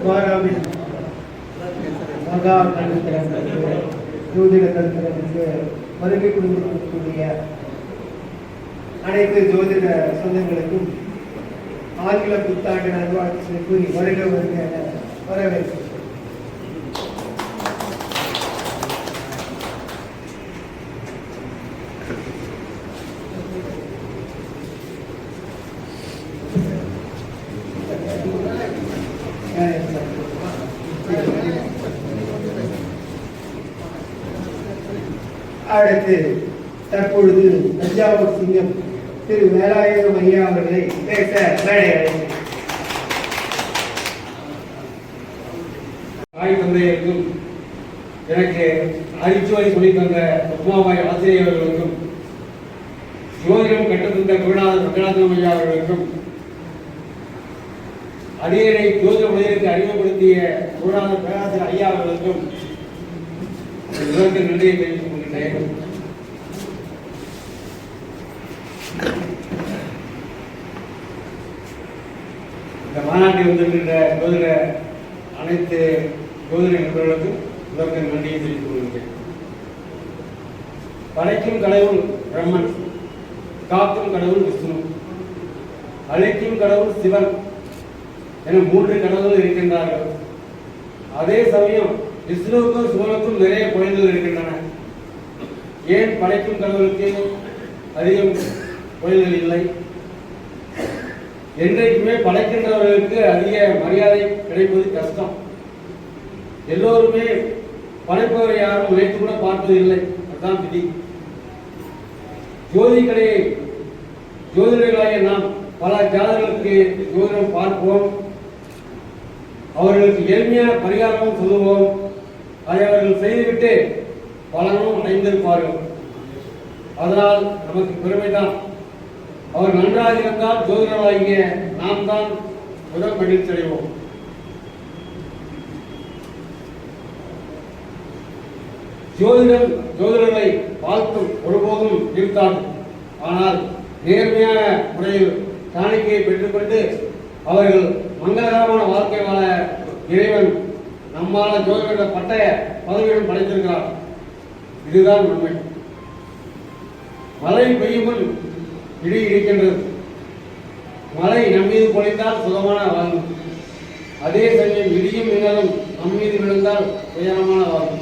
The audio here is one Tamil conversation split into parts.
மாறாவில் மகா கருத்தரங்குக்கு ஜோதிட கருத்தரங்குக்கு வருகை கொடுக்கக்கூடிய அனைத்து ஜோதிட சொந்தங்களுக்கும் ஆங்கில புத்தாண்டு நல்வாழ்த்துக்களை கூறி வருக வருக என வரவேற்கிறேன். அடுத்து தற்பொழுது தஞ்சாவூர் சிங்கம் திரு வேலாயுதம் ஐயா அவர்களை பேச மேடை அழைக்கிறேன். தாய் தந்தையருக்கும் எனக்கு அரிச்சுவரை சொல்லி தந்த உமாபாய் ஆசிரியர் அவர்களுக்கும் ஜோதிடம் கட்டத்தந்த குருநாதர் ரங்கநாதன் ஐயா அவர்களுக்கும் அடியனை ஜோதிட உலகிற்கு அறிமுகப்படுத்திய குருநாதர் பேராசிரியர் ஐயா அவர்களுக்கும் நன்றியை தெரிவித்துக் கொள்கிறேன். இந்த மாநாட்டில் வந்திருக்கின்ற ஜோதிட அனைத்து ஜோதிட நண்பர்களுக்கும் இதற்கு நன்றியை தெரிவித்துக் கொள்கிறேன். படைக்கும் கடவுள் பிரம்மன், காக்கும் கடவுள் விஷ்ணு, அழிக்கும் கடவுள் சிவன் என 3 கடவுள்கள் இருக்கின்றார்கள். அதே சமயம் விஷ்ணுவுக்கும் சிவனுக்கும் நிறைய கோயில்கள் இருக்கின்றன. ஏன் படைக்கும் கடவுளுக்கு அதிகம் கோயில்கள் இல்லை? என்றைக்குமே படைக்கின்றவர்களுக்கு அதிக மரியாதை கிடைப்பது கஷ்டம். எல்லோருமே படைப்பவரை யாரும் நினைத்து கூட பார்ப்பதில்லை. அதுதான் விதி. ஜோதிடர்களாகிய நாம் பல ஜாதகர்களுக்கு ஜோதிடம் பார்ப்போம், அவர்களுக்கு எளிமையான பரிகாரமும் சொல்லுவோம். அதை அவர்கள் செய்துவிட்டு பலனும் அடைந்திருப்பார்கள். அதனால் நமக்கு பெருமைதான். அவர் நன்றாக இருந்தால் ஜோதிடர்களாகிய நாம் தான் முதல் மகிழ்ச்சி அடைவோம். ஜோதிடர்களை வாழ்த்தும் ஒருபோதும் இருக்காது. ஆனால் நேர்மையான முறையில் காணிக்கையை பெற்றுக்கொண்டு அவர்கள் மங்களகரமான வாழ்க்கை வாழ இறைவன் நம்மால ஜோதிட பட்டய பதவியுடன் படைத்திருக்கிறார். இதுதான் உண்மை. மழை பெய்யும் முன் இடி இருக்கின்றது. மழை நம் மீது பொழிந்தால் சுகமான வாழ்வு. அதே சமயம் இடியும் மின்னலும் நம் மீது விழுந்தால் துயரமான வாழ்வு.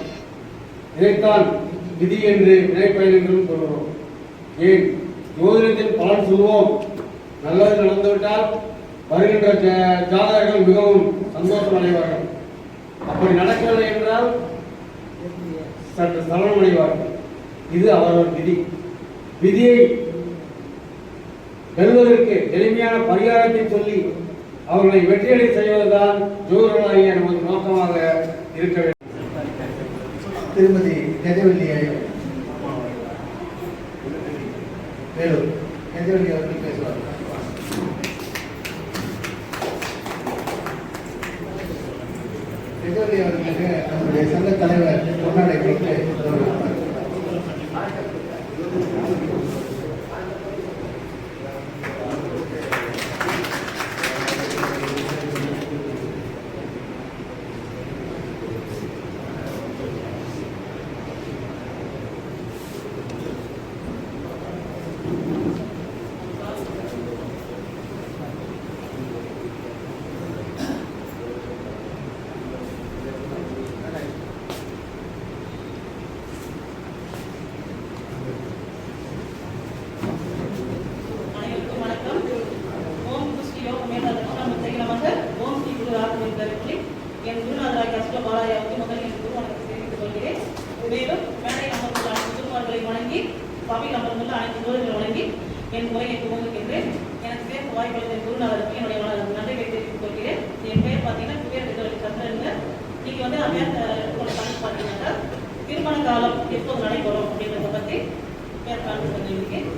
இதைத்தான் விதி என்று நினைப்பேன் என்றும் சொல்கிறோம். ஏன் ஜோதிடத்தின் பலன் சொல்வோம். நல்லது நடந்துவிட்டால் வருகின்ற ஜாதகர்கள் மிகவும் சந்தோஷம் அடைவார்கள். அப்படி நடக்கவில்லை என்றால் சற்று சலனம் அடைவார்கள். இது அவரவர் விதி. விதியை வெல்வதற்கு எளிமையான பரிகாரத்தை சொல்லி அவர்களை வெற்றியடை செய்வதுதான் ஜோதிடர்களாகிய நமது நோக்கமாக இருக்க வேண்டும். திருமதி கஜவல்லி வேலூர் கஜவல்லி அவர்கள் பேசுவார். கஜவல்லி அவர்களுக்கு நம்முடைய சங்க தலைவர் பொன்னாடை கொடுத்து என் குருநாதராகிய அஸ்வ பாலாயாவுக்கு முதலில் என் குருவனுக்கு தெரிவித்துக் கொள்கிறேன். மேலும் மேடை அமர்ந்துள்ள அனைத்து குருமார்களை வணங்கி, சபையில் அமர்ந்துள்ள அனைத்து ஜோதிடர்களை வணங்கி என் முறையை துவங்குகின்றேன். எனக்கு சேர்க்க வாய்ப்பளித்த குருநாதருக்கு என்னுடைய நன்றிகளை தெரிவித்துக் கொள்கிறேன். என் பெயர் பார்த்தீங்கன்னா குபேர் கஜவல்லி சந்திரன். இன்னைக்கு வந்து நான் பார்த்தீங்கன்னா திருமண காலம் எப்போது நடைபெறும் அப்படின்றத பற்றி பேர் காண்பு சொல்லியிருக்கேன்.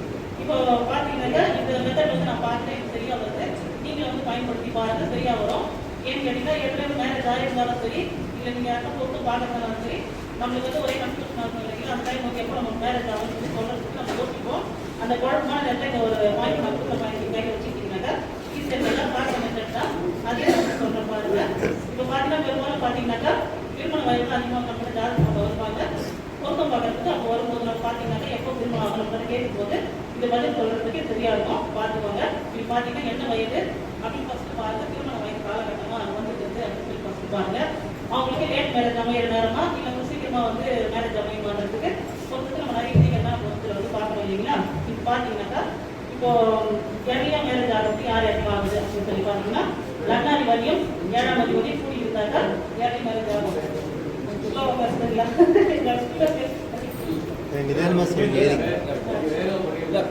இப்போ பார்த்தீங்கன்னா இந்த மெத்தட் வந்து நான் பார்க்குறேன், சரியா வருது. நீங்களும் வந்து பயன்படுத்தி பாருங்க, சரியா வரும். ஏன்னு கேட்டீங்கன்னா ஏற்கனவே மேரேஜ் ஆயிருந்தாலும் சரி, இல்லை நீங்கள் யாரும் பொறுத்து பார்க்கறதுனாலும் சரி, நம்மளுக்கு வந்து ஒரே கன்ஃபியூஷனாக இருக்கும் இல்லைங்களா? அந்த டைம் வந்து எப்போ நம்ம மேரேஜ் ஆகும் சொல்லி சொல்கிறதுக்கு நம்ம யோசிப்போம். அந்த குழப்பமான நேரத்தில் இந்த ஒரு வாய்ப்பு நான் கொடுத்த வாங்கி கையில் வச்சுக்கிட்டீங்கன்னாக்கா ஈஸியாக எல்லாம் பார்க்க மெத்தட் தான். அதே நம்ம சொல்கிற பாருங்க. இப்போ பார்த்தீங்கன்னா பெரும்பாலும் பார்த்தீங்கன்னாக்கா திருமண வயது அதிகமாக நம்ம ஜாதகம் வருவாங்க. பொருத்தம் பார்க்கறதுக்கு அப்போ வரும்போது நம்ம பார்த்தீங்கன்னாக்கா எப்போ திருமணம் ஆகணும்னு கேட்கும்போது இந்த பதில் சொல்றதுக்கு தெரியாதும் பார்த்துக்கோங்க. இப்படி பார்த்தீங்கன்னா என்ன வயது அப்படின்னு ஃபர்ஸ்ட் பாருங்க. திருமண வயது காலகட்டமாக அது வந்துருக்கு அப்படின்னு சொல்லி ஃபர்ஸ்ட் பாருங்க. அவங்களுக்கு லேட் மேரேஜ் அமையிற நேரமா இல்லை சீக்கிரமா வந்து மேரேஜ் அமையுமான்றதுக்கு பொறுத்து நம்ம நிறைய விஷயங்கள்லாம் வந்து பார்க்கணும் இல்லைங்களா? இப்போ பார்த்தீங்கன்னாக்கா இப்போ எர்லியா மேரேஜ் ஆகிறதுக்கு யார் அதிகமாக ஆகுது அப்படின்னு சொல்லி பார்த்தீங்கன்னா லக்னாதி வரையும் 7ஆம் அதிபதி கூடி இருந்தாக்கா எர்லி மேரேஜ் ஆகும். ஸ்லோவாக பேசுறீங்களா?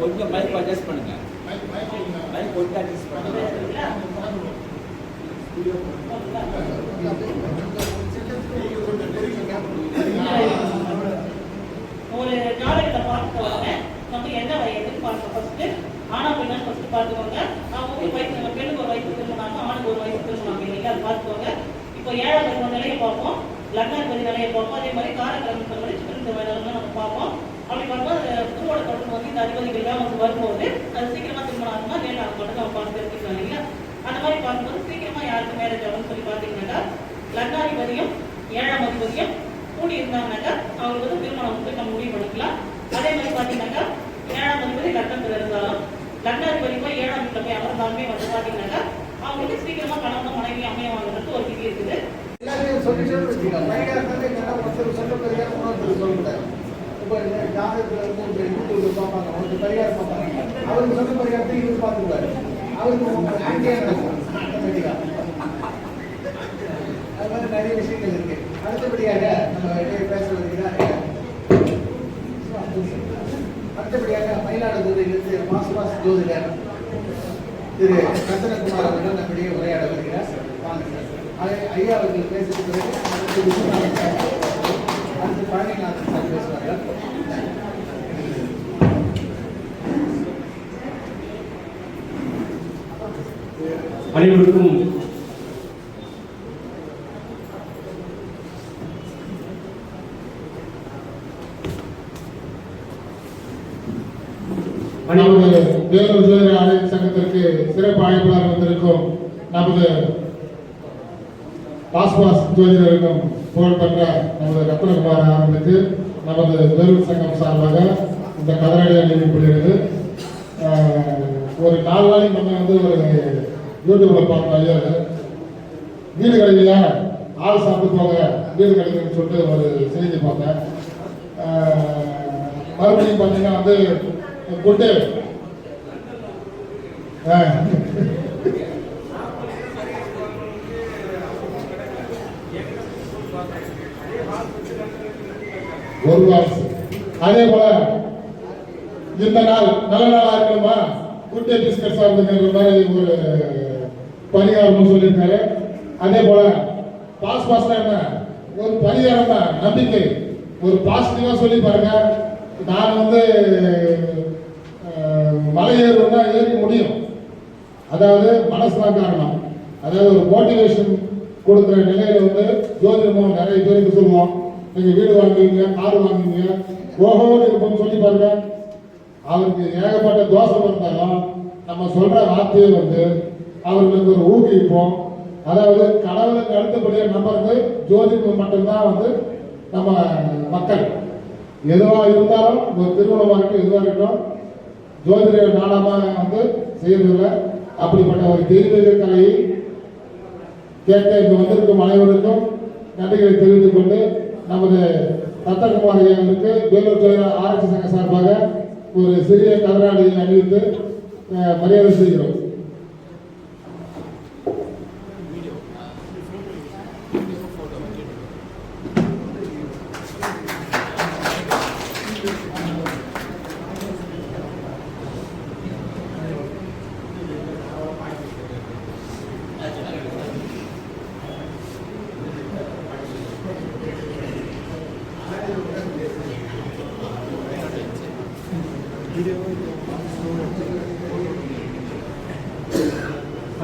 கொஞ்சம் மைக் அட்ஜஸ்ட் பண்ணுங்க. மைக் கொஞ்சம் அட்ஜஸ்ட் பண்ணுங்க. ஒரு ஜாதகத்தை பார்க்க உடனே நம்ம என்ன வயதுன்னு பார்க்க ஃபர்ஸ்ட் ஆனா பெண்ணா ஃபர்ஸ்ட் பார்த்துக்கோங்க. அவங்க வயசு பெண்ணுக்கு ஒரு வயசு திரும்பினாங்க, ஆணுக்கு ஒரு வயசு திரும்பினாங்க இல்லைங்களா? அது பார்த்துக்கோங்க. இப்போ 7ஆம் அதிபதி நிலையை பார்ப்போம், லக்னாதிபதி நிலையை பார்ப்போம், அதே மாதிரி காரக்கிழமை சிறந்த வயதெல்லாம் நம்ம பார்ப்போம். அப்படி பார்க்கும்போது குருவோட தொடர்பு வந்து இந்த அதிபதிகள்லாம் வந்து வரும்போது அது சீக்கிரமா திருமணம் ஆகுமா லேட் ஆக மட்டும் நம்ம பார்த்து தெரிஞ்சுக்கலாம் இல்லைங்களா? அந்த மாதிரி பார்க்கும்போது சீக்கிரமா யாருக்கு மேரேஜ் ஆகும்னு சொல்லி பார்த்தீங்கன்னாக்கா லக்னாதிபதியும் 7ஆம் அதிபதியும் கூடி இருந்தாங்கன்னாக்கா அவங்களுக்கு வந்து திருமணம் வந்து நம்ம முடிவு பண்ணிக்கலாம். அதே மாதிரி பார்த்தீங்கன்னாக்கா 7ஆம் அதிபதி லக்னத்தில் இருந்தாலும் லக்னாதிபதி போய் 7ஆம் வீட்டில் போய் அமர்ந்தாலுமே வந்து பார்த்தீங்கன்னாக்கா அவங்களுக்கு சீக்கிரமா கணவன் மனைவி அமையவாங்கிறது ஒரு விதி இருக்குது. எல்லாத்தையும் சொல்லிட்டு ஒருத்தர் சொல்ல பரிகாரம் இன்னொருத்தர் சொல்லக்கூடாது. இப்போ ஜாதகத்தில் வந்து யூடியூப்ல பார்ப்பாங்க, அவருக்கு பரிகாரம் பார்ப்பாங்க, அவருக்கு சொன்ன பரிகாரத்தை இவர் பார்த்துக்குவாரு, அவருக்கு ஆண்டியாக நடக்கும் ஆட்டோமேட்டிக்காக. அது மாதிரி நிறைய விஷயங்கள் இருக்கு. அடுத்தபடியாக நம்ம பேசுவதற்கு அடுத்தபடியாக மயிலாடுதுறையிலிருந்து மாசுவாஸ் ஜோதிடர் திரு ரத்தனகுமார் அவர்கள் நம்முடைய உரையாட வருகிறார். வாங்க ஐயா அவர்கள் பேசுகிற அடுத்து பழனிநாதன் சார் பேசுவார்கள். அனைவருக்கும் நமது வேலூர் ஜோதிட ஆலய சங்கத்திற்கு சிறப்பு அழைப்பாளர் வந்திருக்கும் நமது பாஸ்பாஸ் ஜோதிடருக்கும் புகழ்பெற்ற நமது ரத்னகுமார் அவர்களுக்கு நமது வேலூர் சங்கம் சார்பாக இந்த கதராடி அளிக்கப்படுகிறது. ஒரு 4 நாளைக்கு நம்ம வந்து ஒரு யூடியூப்ல பார்ப்போம், வீடு கிடைக்கலையா ஆள் சாப்பிட்டு போங்க வீடு கிடைக்குன்னு சொல்லிட்டு ஒரு செய்தி பார்த்தேன். மறுபடியும் பார்த்தீங்கன்னா வந்து குட்டு ஒரு வாரம். அதே போல இந்த நாள் நல்ல நாளா இருக்கணுமா குட்டே பிஸ்கட் சாப்பிடுங்கிற மாதிரி ஒரு பரிகாரம் சொல்லியிருக்காரு. அதே போல பாஸ் என்ன ஒரு பரிகாரம் தான், நம்பிக்கை, ஒரு பாசிட்டிவா சொல்லி பாருங்க. நான் வந்து மலை ஏறுனா ஏறி முடியும், அதாவது மனசுதான் காரணம். அதாவது ஒரு மோட்டிவேஷன் கொடுக்குற நிலையில வந்து ஜோதிடமும் நிறைய பேருக்கு சொல்லுவோம், நீங்க வீடு வாங்குவீங்க கார் வாங்குவீங்க ஓஹோன்னு இருப்போம்னு சொல்லி பாருங்க. அவருக்கு ஏகப்பட்ட தோஷம் இருந்தாலும் நம்ம சொல்ற வார்த்தையை வந்து அவர்களுக்கு ஒரு ஊக்குவிப்போம். அதாவது கடவுளுக்கு அடுத்தபடியாக நம்பருக்கு ஜோதிடம் மட்டும்தான் வந்து நம்ம மக்கள். எதுவா இருந்தாலும் ஒரு திருமணமா இருக்கட்டும் எதுவாக இருக்கட்டும் ஜோதிட நாடகமா வந்து செய்யறதில்லை. அப்படிப்பட்ட ஒரு தெய்வீக கலையை கேட்க இங்கு வந்திருக்கும் அனைவருக்கும் நன்றிகளை தெரிவித்துக் கொண்டு நமது ரத்தகுமார் ஐயாவுக்கு வேலூர் ஜோதிட ஆராய்ச்சி சங்க சார்பாக ஒரு சிறிய கதராடியை அணிவித்து மரியாதை செய்கிறோம்.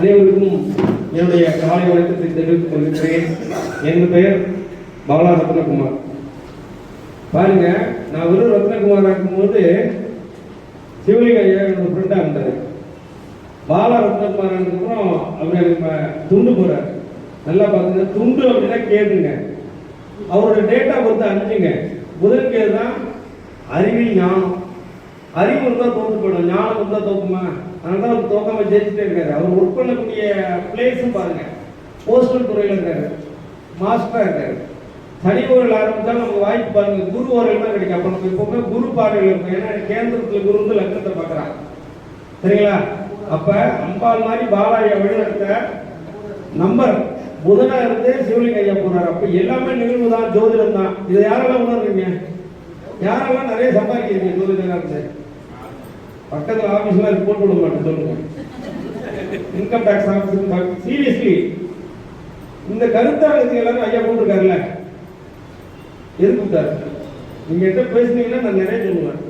அனைவருக்கும் என்னுடைய காலை வணக்கத்தை தெரிவித்துக் கொள்கிறேன். என் பெயர் பாலா ரத்னகுமார். பாருங்க, நான் வெறும் ரத்னகுமார் இருக்கும்போது சிவலிங்க ஐயா என்னோட ஃப்ரெண்டாக இருந்தார். பாலா ரத்னகுமார் அப்புறம் அவர் எனக்கு துண்டு போறார். நல்லா பார்த்துங்க. துண்டு அப்படின்னா கேதுங்க. அவரோட டேட்டா பொறுத்து 5ங்க. புதன் கேது தான் அறிவில் ஞானம். அறிவு இருந்தால் தோத்து போயிடும், ஞானம் இருந்தால் தோக்குமா? அதனால தான் அவர் தோக்காம ஜெயிச்சுட்டே இருக்காரு. அவர் ஒர்க் பண்ணக்கூடிய பிளேஸும் பாருங்க, போஸ்டல் துறையில் இருக்காரு, மாஸ்டராக இருக்காரு. சனி ஓரில் ஆரம்பித்தாலும் நமக்கு வாய்ப்பு பாருங்க, குரு ஓரையில் தான் கிடைக்கும். அப்போ நம்ம எப்பவுமே குரு பார்வையில் இருக்கும். ஏன்னா கேந்திரத்தில் குரு வந்து லக்னத்தை பார்க்குறாங்க, சரிங்களா? அப்ப அம்பாள் மாதிரி பாலாயை வழிநடத்த நம்பர் புதனா இருந்து சிவலிங்க ஐயா போறாரு. அப்ப எல்லாமே நிகழ்வு தான், ஜோதிடம் தான். இதை யாரெல்லாம் உணர்றீங்க? யாரெல்லாம் நிறைய சம்பாதிக்கிறீங்க ஜோதிடா இருந்து? பக்கத்துல ஆபீஸ்ல ரிப்போர்ட் விட மாட்டேன் சொல்லுங்க. இன்கம் டாக்ஸ் ஆபீஸ் சீரியஸ்லி இந்த கருத்தாளத்துக்கு எல்லாரும் ஐயா போட்டிருக்காருல்ல, எதுக்கு விட்டாரு? நீங்க என்கிட்ட பேசுனீங்கன்னா நான் நிறைய சொல்லுவேன்.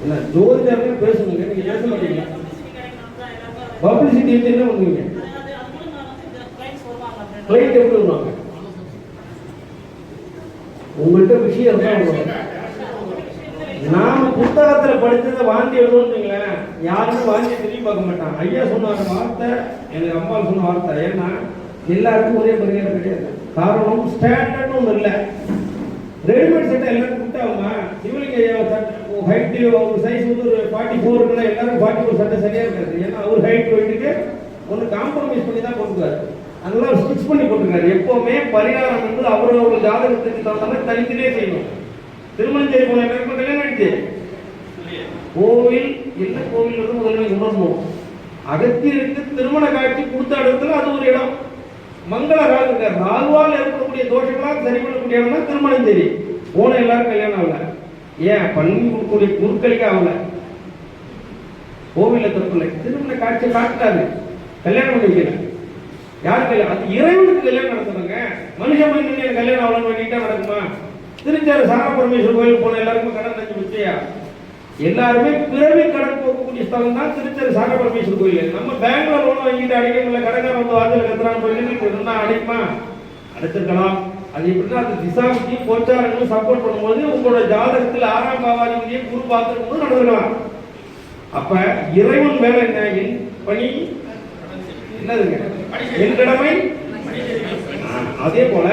இல்ல ஜோதிடர்னு பேசுங்க, நீங்க பேச மாட்டீங்க. பப்ளிசிட்டி என்ன பண்ணுவீங்க? கிளைண்ட் எப்படி வருவாங்க? உங்கள்கிட்ட விஷயம் தான். நாம புத்தகத்துல படிச்சதை வாந்தி எழுதுவோம், யாருமே வாந்தி திரும்பி பார்க்க மாட்டான். ஐயா சொன்ன வார்த்தை, எனக்கு அம்மா சொன்ன வார்த்தை. ஏன்னா எல்லாருக்கும் ஒரே பரிகாரம் கிடையாது. காரணம் ஸ்டாண்டர்ட்னு ஒன்று இல்லை. ரெடிமேட் சட்டை எல்லாரும் கொடுத்தாங்க. சிவலிங்க ஐயா ஹைட்டு ஒரு சைஸ் வந்து ஒரு 44 இருக்குன்னா எல்லாரும் 44 சட்டை சரியா இருக்காது. ஏன்னா அவர் ஹைட் வெயிட்டுக்கு ஒன்று காம்ப்ரமைஸ் பண்ணி தான் போட்டுருக்காரு. அதெல்லாம் ஸ்டிச் பண்ணி போட்டுருக்காரு. எப்பவுமே பரிகாரம் வந்து அவரோட ஜாதகத்துக்கு தகுந்த மாதிரி தனித்தனியே செய்யணும். திருமணம் செய்ய போன எல்லாருக்கும் கல்யாணம் ஆயிடுச்சு. கோவில் என்ன கோவில் வந்து முதல்ல உணரணும். அகத்தியருக்கு திருமண காட்சி கொடுத்த இடத்துல அது ஒரு இடம். மங்கள காலம் இருக்காரு. ராகுவால் ஏற்படக்கூடிய தோஷங்களாக சரி பண்ணக்கூடிய இடம் தான் திருமணம். சரி போன எல்லாரும் கல்யாணம் ஆகல. ஏன் பண்ணி கொடுக்கக்கூடிய குறுக்களுக்கு ஆகல. கோவில தப்பில்லை, திருமண காட்சி காட்டாது, கல்யாணம் பண்ணிக்கல. யாரு கல்யாணம்? அது இறைவனுக்கு கல்யாணம் நடத்துறாங்க. மனுஷன் மனிதன் கல்யாணம் அவ்வளவு பண்ணிட்டா நடக்குமா? திருச்சாறு சார பரமேஸ்வரர் கோயில் போன எல்லாருக்கும் கடன் நஞ்சு வச்சியா? எல்லாருமே பிறவி கடன் போக்கக்கூடிய ஸ்தலம் தான் திருச்சாறு சார பரமேஸ்வரர் கோயில். நம்ம பேங்க்ல லோன் வாங்கிட்டு அடைக்க முடியல, கடைக்காரன் வந்து வாசல் கத்துறான்னு போயிட்டு இருந்தா அடைக்குமா? அடைச்சிருக்கலாம். அது எப்படின்னா அந்த திசாவுக்கும் கோச்சாரங்களும் சப்போர்ட் பண்ணும்போது உங்களோட ஜாதகத்தில் 6ஆம் பாவாதிபதியை குரு பார்த்துக்கும் போது நடந்துக்கலாம். அப்ப இறைவன் வேலை என்ன? என் பணி என்னதுங்க? என் கடமை. அதே போல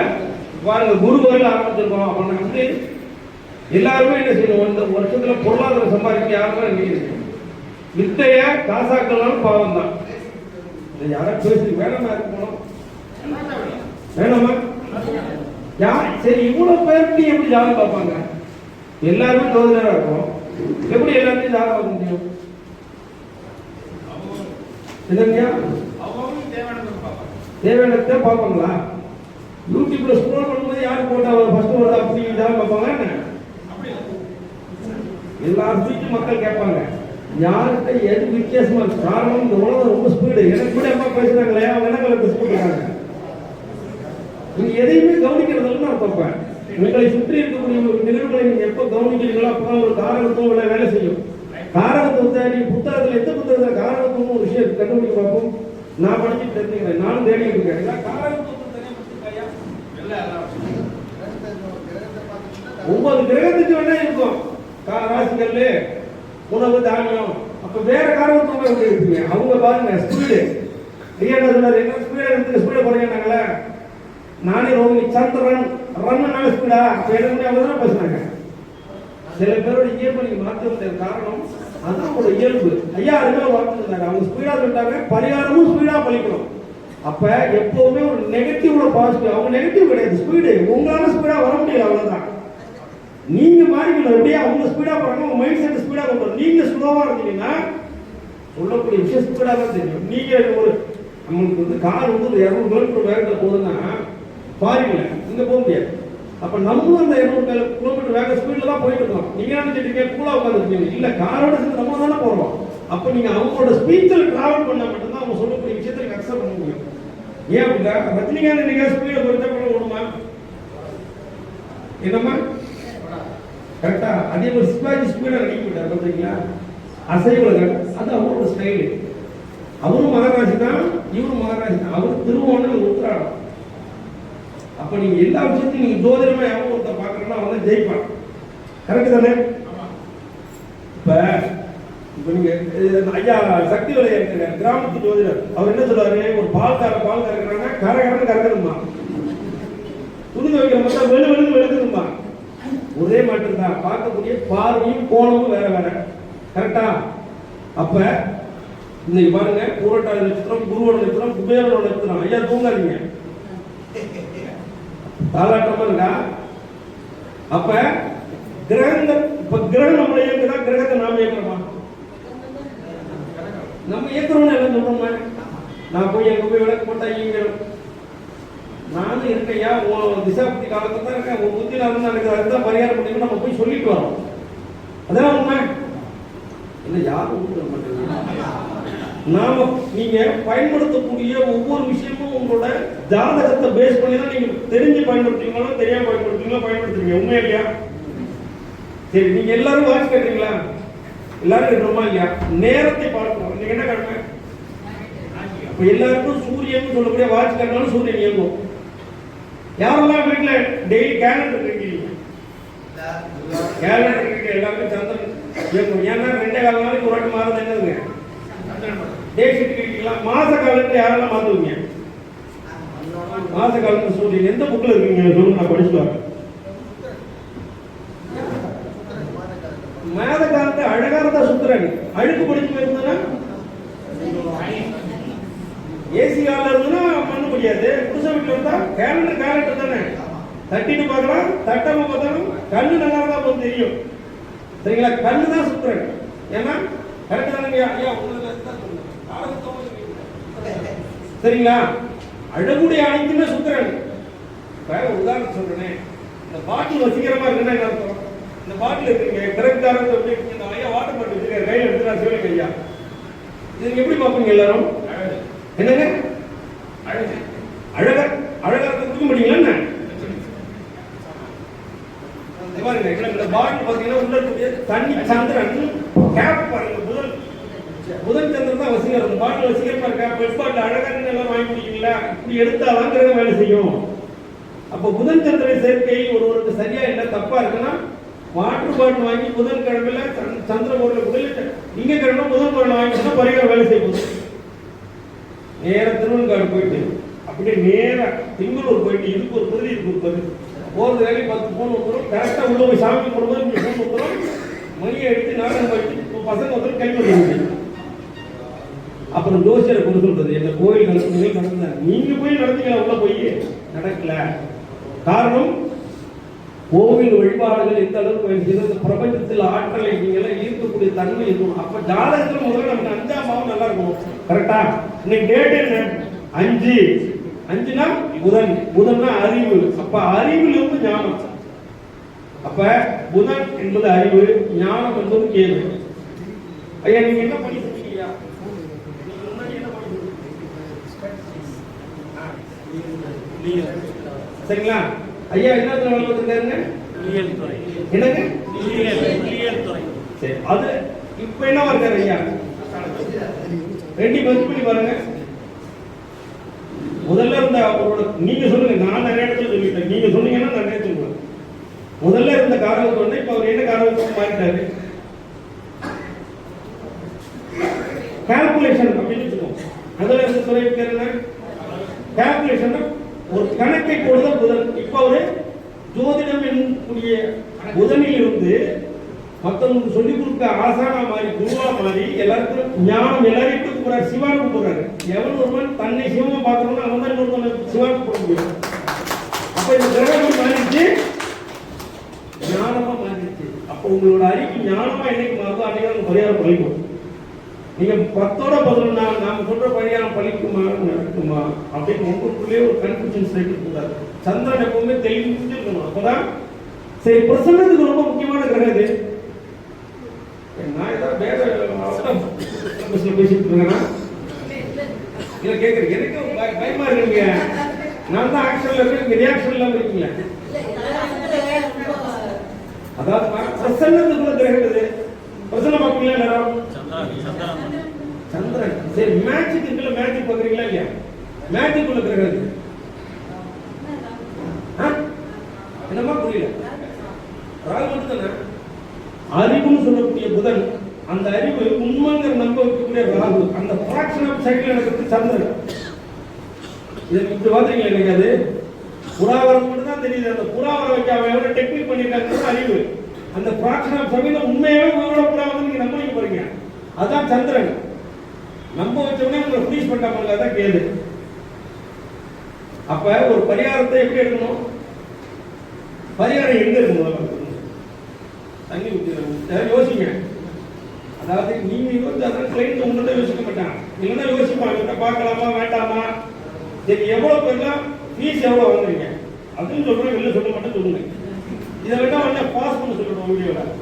பாருங்க, குரு வரையில் ஆரம்பிச்சிருக்கோம். அப்ப வந்து எல்லாருமே என்ன செய்யணும்? இந்த வருஷத்துல பொருளாதார சம்பாதிக்க யாருமே நினைக்கிறீங்க வித்தைய காசாக்கள்னாலும் பாவம் தான். யாரும் பேசி வேணாமா இருக்கணும், வேணாமா? யார் சரி இவ்வளவு பேருக்கு எப்படி ஜாதகம் பார்ப்பாங்க? எல்லாருமே ஜோதிடரா இருக்கும். எப்படி எல்லாத்தையும் ஜாதகம் பார்க்க முடியும்? தேவையானதை பார்ப்பாங்களா? யூடியூப்ல ஸ்க்ரோல் பண்ணும்போது யார் போட்டா ஃபர்ஸ்ட் வருது அப்படி ஜாதகம் பார்ப்பாங்க. எல்லா ஸ்பீச்சும் மக்கள் கேட்பாங்க. யார்கிட்ட எது வித்தியாசமா இருக்கு? காரணம் இந்த உலகம் ரொம்ப ஸ்பீடு. எனக்கு கூட அம்மா பேசுறாங்களே, அவங்க என்ன கலர் ட்ரெஸ் போட்டுருக்காங்க. நீங்க எதையுமே கவனிக்கிறதுல நான் பார்ப்பேன். உங்களை சுற்றி இருக்கக்கூடிய நிகழ்வுகளை நீங்க எப்ப கவனிக்கிறீங்களோ அப்பதான் ஒரு காரகத்துவம் வேலை செய்யும். காரகத்துவத்தை நீங்க புத்தகத்துல எந்த புத்தகத்துல காரகத்துவம் ஒரு விஷயம் கண்டுபிடிக்க பார்ப்போம். நான் படிச்சுட்டு தெரிஞ்சுக்கிறேன், நானும் தேடிட்டு இருக்கேன். காரகத்துவத்தை 9 கிரகத்துக்கு வேணா இருக்கும். ராசிகள், உணவு, தானியம். அப்ப வேற காரகத்துவம் எப்படி இருப்பீங்க? அவங்க பாருங்க ஸ்பீடு. ஐயா என்ன சொன்னாரு? என்ன ஸ்பீடா இருக்கு, ஸ்பீடா போறீங்கன்னாங்களே. நானே ரோகிணி சந்திரன் ரன்னால ஸ்பீடா அவங்க தான் பேசுறாங்க. சில பேரோட இயல்பு நீங்க மாற்ற முடியாது. காரணம் அதுதான் அவங்களோட இயல்பு. ஐயா அதுவே வார்த்தை சொன்னாங்க, அவங்க ஸ்பீடா சொல்லிட்டாங்க, பரிகாரமும் ஸ்பீடா பழிக்கணும். அப்ப எப்பவுமே ஒரு நெகட்டிவ்ல பாசிட்டிவ். அவங்க நெகட்டிவ் கிடையாது, ஸ்பீடு. உங்களால ஸ்பீடா வர முடியல, அவ்வளவுதான். நீங்க மாறிக்கணும். எப்படியா அவங்க ஸ்பீடா போறாங்க, உங்க மைண்ட் செட் ஸ்பீடா கொண்டு வரும். நீங்க ஸ்லோவா இருந்தீங்கன்னா சொல்லக்கூடிய விஷயம் ஸ்பீடா தான் தெரியும். நீங்க ஒரு நம்மளுக்கு வந்து கார் வந்து 200 கிலோமீட்டர் வேகத்தில் போகுதுன்னா பாருங்க, இங்க போக முடியாது. அப்ப நம்மளும் அந்த 200 கிலோமீட்டர் வேக ஸ்பீட்ல தான் போயிட்டு இருக்கோம். நீங்க நினைச்சிட்டு கூலா உட்காந்துருக்கீங்க. இல்ல, காரோட சேர்ந்து நம்ம தானே போறோம். அப்ப நீங்க அவங்களோட ஸ்பீச்சில் டிராவல் பண்ணா மட்டும்தான் அவங்க சொல்லக்கூடிய விஷயத்தை அக்செப்ட் பண்ண முடியும். ஏன் அப்படின்னா ரஜினிகாந்த் நீங்க ஸ்பீட குறைச்சா கூட ஓடுமா? என்னம்மா கரெக்டா? அதே மாதிரி சிவாஜி ஸ்பீடா நடிக்க விட்டார் பார்த்தீங்களா? அசைவுல அது அவரோட ஸ்டைலு. அவரும் மகராசி தான், இவரும் மகராசி தான். அவரு திருவோணம், உத்திராடம். அப்ப நீங்க எல்லா விஷயத்தையும் நீங்க ஜோதிடமா எவன் ஒருத்தர் பாக்குறோம்னா அவன் ஜெயிப்பான். கரெக்ட் தானே? இப்ப இப்போ நீங்க ஐயா சக்தி வலையா இருக்கிறார், கிராமத்து ஜோதிடர், அவர் என்ன சொல்றாரு, ஒரு பால் கறக்குறாங்கன்னா கரகரன்னு கறக்கணுமா, துணி துவைக்கிற மட்டும் வெளுக்குதுமா. ஒரே மாற்றம் தான், பார்க்கக்கூடிய பார்வையும் கோணமும் வேற வேற. கரெக்டா? அப்ப இன்னைக்கு பாருங்க, பூரட்டாதி நட்சத்திரம், குருவோட நட்சத்திரம், குபேரோட நட்சத்திரம். ஐயா தூங்காதீங்க, தாளாட்டமா இருக்கா? அப்ப கிரகங்கள், இப்ப கிரகம் நம்ம இயக்குதா, கிரகத்தை நாம இயக்குறோமா? நம்ம இயக்குறோம்னு எல்லாம் சொல்றோமா? நான் போய் எங்க போய் விளக்கு போட்டா இயங்கணும், நானும் இருக்கையா உன் திசாபுத்தி காலத்துல தான் இருக்கேன், உன் புத்தியில வந்து எனக்கு அதுதான் பரிகாரம் பண்ணிக்கணும் நம்ம போய் சொல்லிட்டு வரோம். அதான் உண்மை இல்லை, யாரும் ஊட்டுற மாட்டேங்க. நாம நீங்க பயன்படுத்தக்கூடிய ஒவ்வொரு விஷயமும் உங்களோட ஜாதகத்தை பேஸ் பண்ணி தான் நீங்க தெரிஞ்சு பயன்படுத்துவீங்களா, தெரியாம பயன்படுத்துவீங்களா, பயன்படுத்துறீங்க. உண்மையா இல்லையா? சரி, நீங்க எல்லாரும் வாட்ச் கட்டுறீங்களா? எல்லாரும் கட்டுறோமா இல்லையா? நேரத்தை பார்க்கணும். நீங்க என்ன கட்டுங்க? அப்ப எல்லாருக்கும் சூரியன் சொல்லக்கூடிய வாட்ச் கட்டினாலும் சூரியன் இயங்கும். யாரெல்லாம் வீட்டுல டெய்லி கேலண்டர் இருக்கீங்க, கேலண்டர் இருக்க எல்லாருக்கும் சந்திரன் இயங்கும். ஏன்னா 2.25 நாளைக்கு ஒரு வாட்டி மாறுது. என்னதுங்க? டே ஷீட் இருக்கீங்களா? மாச காலண்டர் யாரெல்லாம் மாத்துவீங்க? மாச காலண்டர் சூரியன் எந்த புக்ல இருக்கீங்க சொல்லுங்க, நான் படிச்சுட்டு வரேன். மாத காலத்தை அழகா இருந்தா சுத்துறாங்க, அழுக்கு படிச்சு போயிருந்தா ஏசி கால இருந்ததுன்னா பண்ண முடியாது. புதுசா வீட்டுல இருந்தா கேலண்டர் தானே, தட்டிட்டு பார்க்கலாம், தட்டாம பார்த்தாலும் கண்ணு நல்லா இருந்தா போதும் தெரியும். சரிங்களா? கண்ணு தான் சுத்துறாங்க. ஏன்னா கரெக்ட் தானே? சரிங்களா? அழகுடைய அனைத்துமே சுத்துறாங்க. உதாரணம் சொல்றேன், இந்த பாட்டில் வசீகரமா இருக்குன்னா என்ன அர்த்தம்? இந்த பாட்டில் இருக்குங்க, கரெக்டாக இந்த ஐயா வாட்டர் பாட்டில் வச்சிருக்காரு, கையில் எடுத்து நான் சிவலிங்க ஐயா, இது எப்படி பார்ப்பீங்க எல்லாரும்? என்னங்க அழகா அழகா கொடுக்க முடியுங்களா? என்ன பாருங்க, இந்த பாட்டில் பார்த்தீங்கன்னா உள்ள இருக்கக்கூடிய தண்ணி சந்திரன் கேப் பாருங்க, புதன் சந்திரன் தான் வசீகரம். பாட்டில் வசீகரமா இருக்கா? பெட் பாட்டில் அழகா எல்லாம் வாங்கி குடிக்கீங்களா? இப்படி எடுத்தாதான் கிரகம் வேலை செய்யும். அப்ப புதன் சந்திரன் சேர்க்கை ஒருவருக்கு சரியா இல்லை, தப்பா இருக்குன்னா வாட்டர் பாட்டில் வாங்கி புதன் கிழமையில சந்திர பொருள் முதல்ல இங்க கிழமை புதன் பொருளை வாங்கிட்டு பரிகாரம் வேலை செய்யும். நேர திருவன்காடு போயிட்டு அப்படியே நேரா திங்களூர் போயிட்டு இதுக்கு ஒரு பதில், இதுக்கு ஒரு பதில், போறது வேலையை 10 போன் வந்துடும். கரெக்டா உள்ள போய் சாமி போடும்போது இங்க போன் வந்துடும், மணியை எடுத்து நாடகம் போயிட்டு பசங்க வந்து கல்வி பண்ணுவீங்க. அப்புறம் ஜோசியரை கொண்டு சொல்றது, எங்க கோயில் நடத்துங்க, நீங்க போய் நடத்தீங்களா? உள்ள போய் நடக்கல. காரணம், கோவில் வழிபாடுகள் எந்த அளவுக்கு இந்த பிரபஞ்சத்தில் ஆற்றலை நீங்கள ஈர்க்கக்கூடிய தன்மை இருக்கும். அப்ப ஜாதகத்துல முதல்ல நமக்கு 5ஆம் பாவம் நல்லா இருக்கும். கரெக்டா? இன்னைக்கு டேட் என்ன? 5. 5னா புதன்னா அறிவு. அப்ப அறிவில் இருந்து ஞானம். அப்ப புதன் என்பது அறிவு, ஞானம் என்பது கேள்வி. ஐயா நீங்க என்ன படிச்சிருக்கீங்க? சரிங்களா? ஐயா என்ன துறை வந்திருக்காருங்க? என்னங்க? சரி, அது இப்ப என்ன இருக்காரு ஐயா? 2 மதிப்பு பண்ணி பாருங்க. முதல்ல இருந்த அவரோட நீங்க சொல்லுங்க, நான் நிறைய இடத்துல சொல்லிட்டேன், நீங்க சொன்னீங்கன்னா நான் நிறைய சொல்லுவேன். முதல்ல இருந்த காரணத்தோட இப்ப அவர் என்ன காரணத்துக்கு மாறிட்டாரு? கால்குலேஷன் அப்படின்னு சொல்லுவோம். அதுல இருந்து துறை பேர் கால்குலேஷன், ஒரு கணக்கை போடுதல் புதன். இப்ப அவரு ஜோதிடம் என்னக்கூடிய புதனில் இருந்து மற்றவங்களுக்கு சொல்லிக் கொடுக்க ஆசானா மாறி, குருவா மாறி, எல்லாருக்கும் ஞானம் எல்லாரையும் கூப்பிடுறாரு, சிவானுக்கு போறாரு. எவன் ஒருவன் தன்னை சிவமா பார்க்கணும்னு அவன் தான் இன்னொரு சிவானுக்கு போட முடியும். அப்ப இந்த கிரகம் மாறிடுச்சு, ஞானமா மாறிடுச்சு. அப்ப உங்களோட அறிவு ஞானமா என்னைக்கு மாறுதோ அன்னைக்கு தான் பரிகாரம் பழிக்கும். நீங்க 10ஓட 11 நாம சொல்ற பரிகாரம் பழிக்குமா நடக்குமா அப்படின்னு உங்களுக்குள்ளே ஒரு கன்ஃபியூஷன் ஸ்டேட் கூடாது. சந்திரன் எப்பவுமே தெளிஞ்சிருக்கணும். அப்பதான் சரி. பிரசன்னத்துக்கு ரொம்ப முக்கியமான கிரகம் இது. நான் ஏதாவது வேற பேசிட்டு இருக்கேன்னா இல்ல கேட்குறேன், எனக்கு பயமா இருக்குங்க. நான் தான் ஆக்ஷன்ல இருக்கேன், ரியாக்ஷன் இல்லாம இருக்கீங்களா? அதாவது பிரசன்னத்துக்குள்ள கிரகம் இது. பிரசன்ன பார்ப்பீங்களா எல்லாரும்? சந்திரன். சரி, மேஜிக் இருக்குல்ல, மேஜிக் பாக்குறீங்களா இல்லையா? மேஜிக் உள்ள கிரகம் இருக்கு. என்னமா புரியல? ராகு மட்டும் தானே அறிவுன்னு சொல்லக்கூடிய புதன் அந்த அறிவு உண்மைங்கிற நம்ப வைக்கக்கூடிய ராகு, அந்த ஃபிராக்ஷன் ஆஃப் செகண்ட் நடக்கிறது சந்திரன். இது இப்படி பார்த்தீங்களா? எனக்கு அது புறாவரம் மட்டும் தான் தெரியுது. அந்த புறாவரம் வைக்காம எவ்வளவு டெக்னிக் பண்ணிருக்காங்க அறிவு. அந்த ஃபிராக்ஷன் ஆஃப் செகண்ட் உண்மையாவே உங்களோட புறா வந்து நீங்க நம்ப போறீங்க. அதான் சந்திரன். நம்ப வச்சோடனே உங்களை ஃப்ரீஸ் பண்ணாமல தான் கேளு. அப்ப ஒரு பரிகாரத்தை எப்படி எடுக்கணும்? பரிகாரம் எங்க இருக்கணும்? தண்ணி ஊற்றி யோசிங்க. அதாவது நீங்க வந்து அதான் கிளைண்ட் உங்கள்கிட்ட யோசிக்க மாட்டான், இல்லைன்னா யோசிப்பாங்க இவங்க பார்க்கலாமா வேண்டாமா, சரி எவ்வளவு பேர்லாம் ஃபீஸ் எவ்வளோ வாங்குறீங்க அப்படின்னு சொல்றேன். வெளில சொல்ல மட்டும் சொல்லுங்க. இதை வேணா வந்து பாஸ் பண்ண சொல்லணும் வீடியோவில்.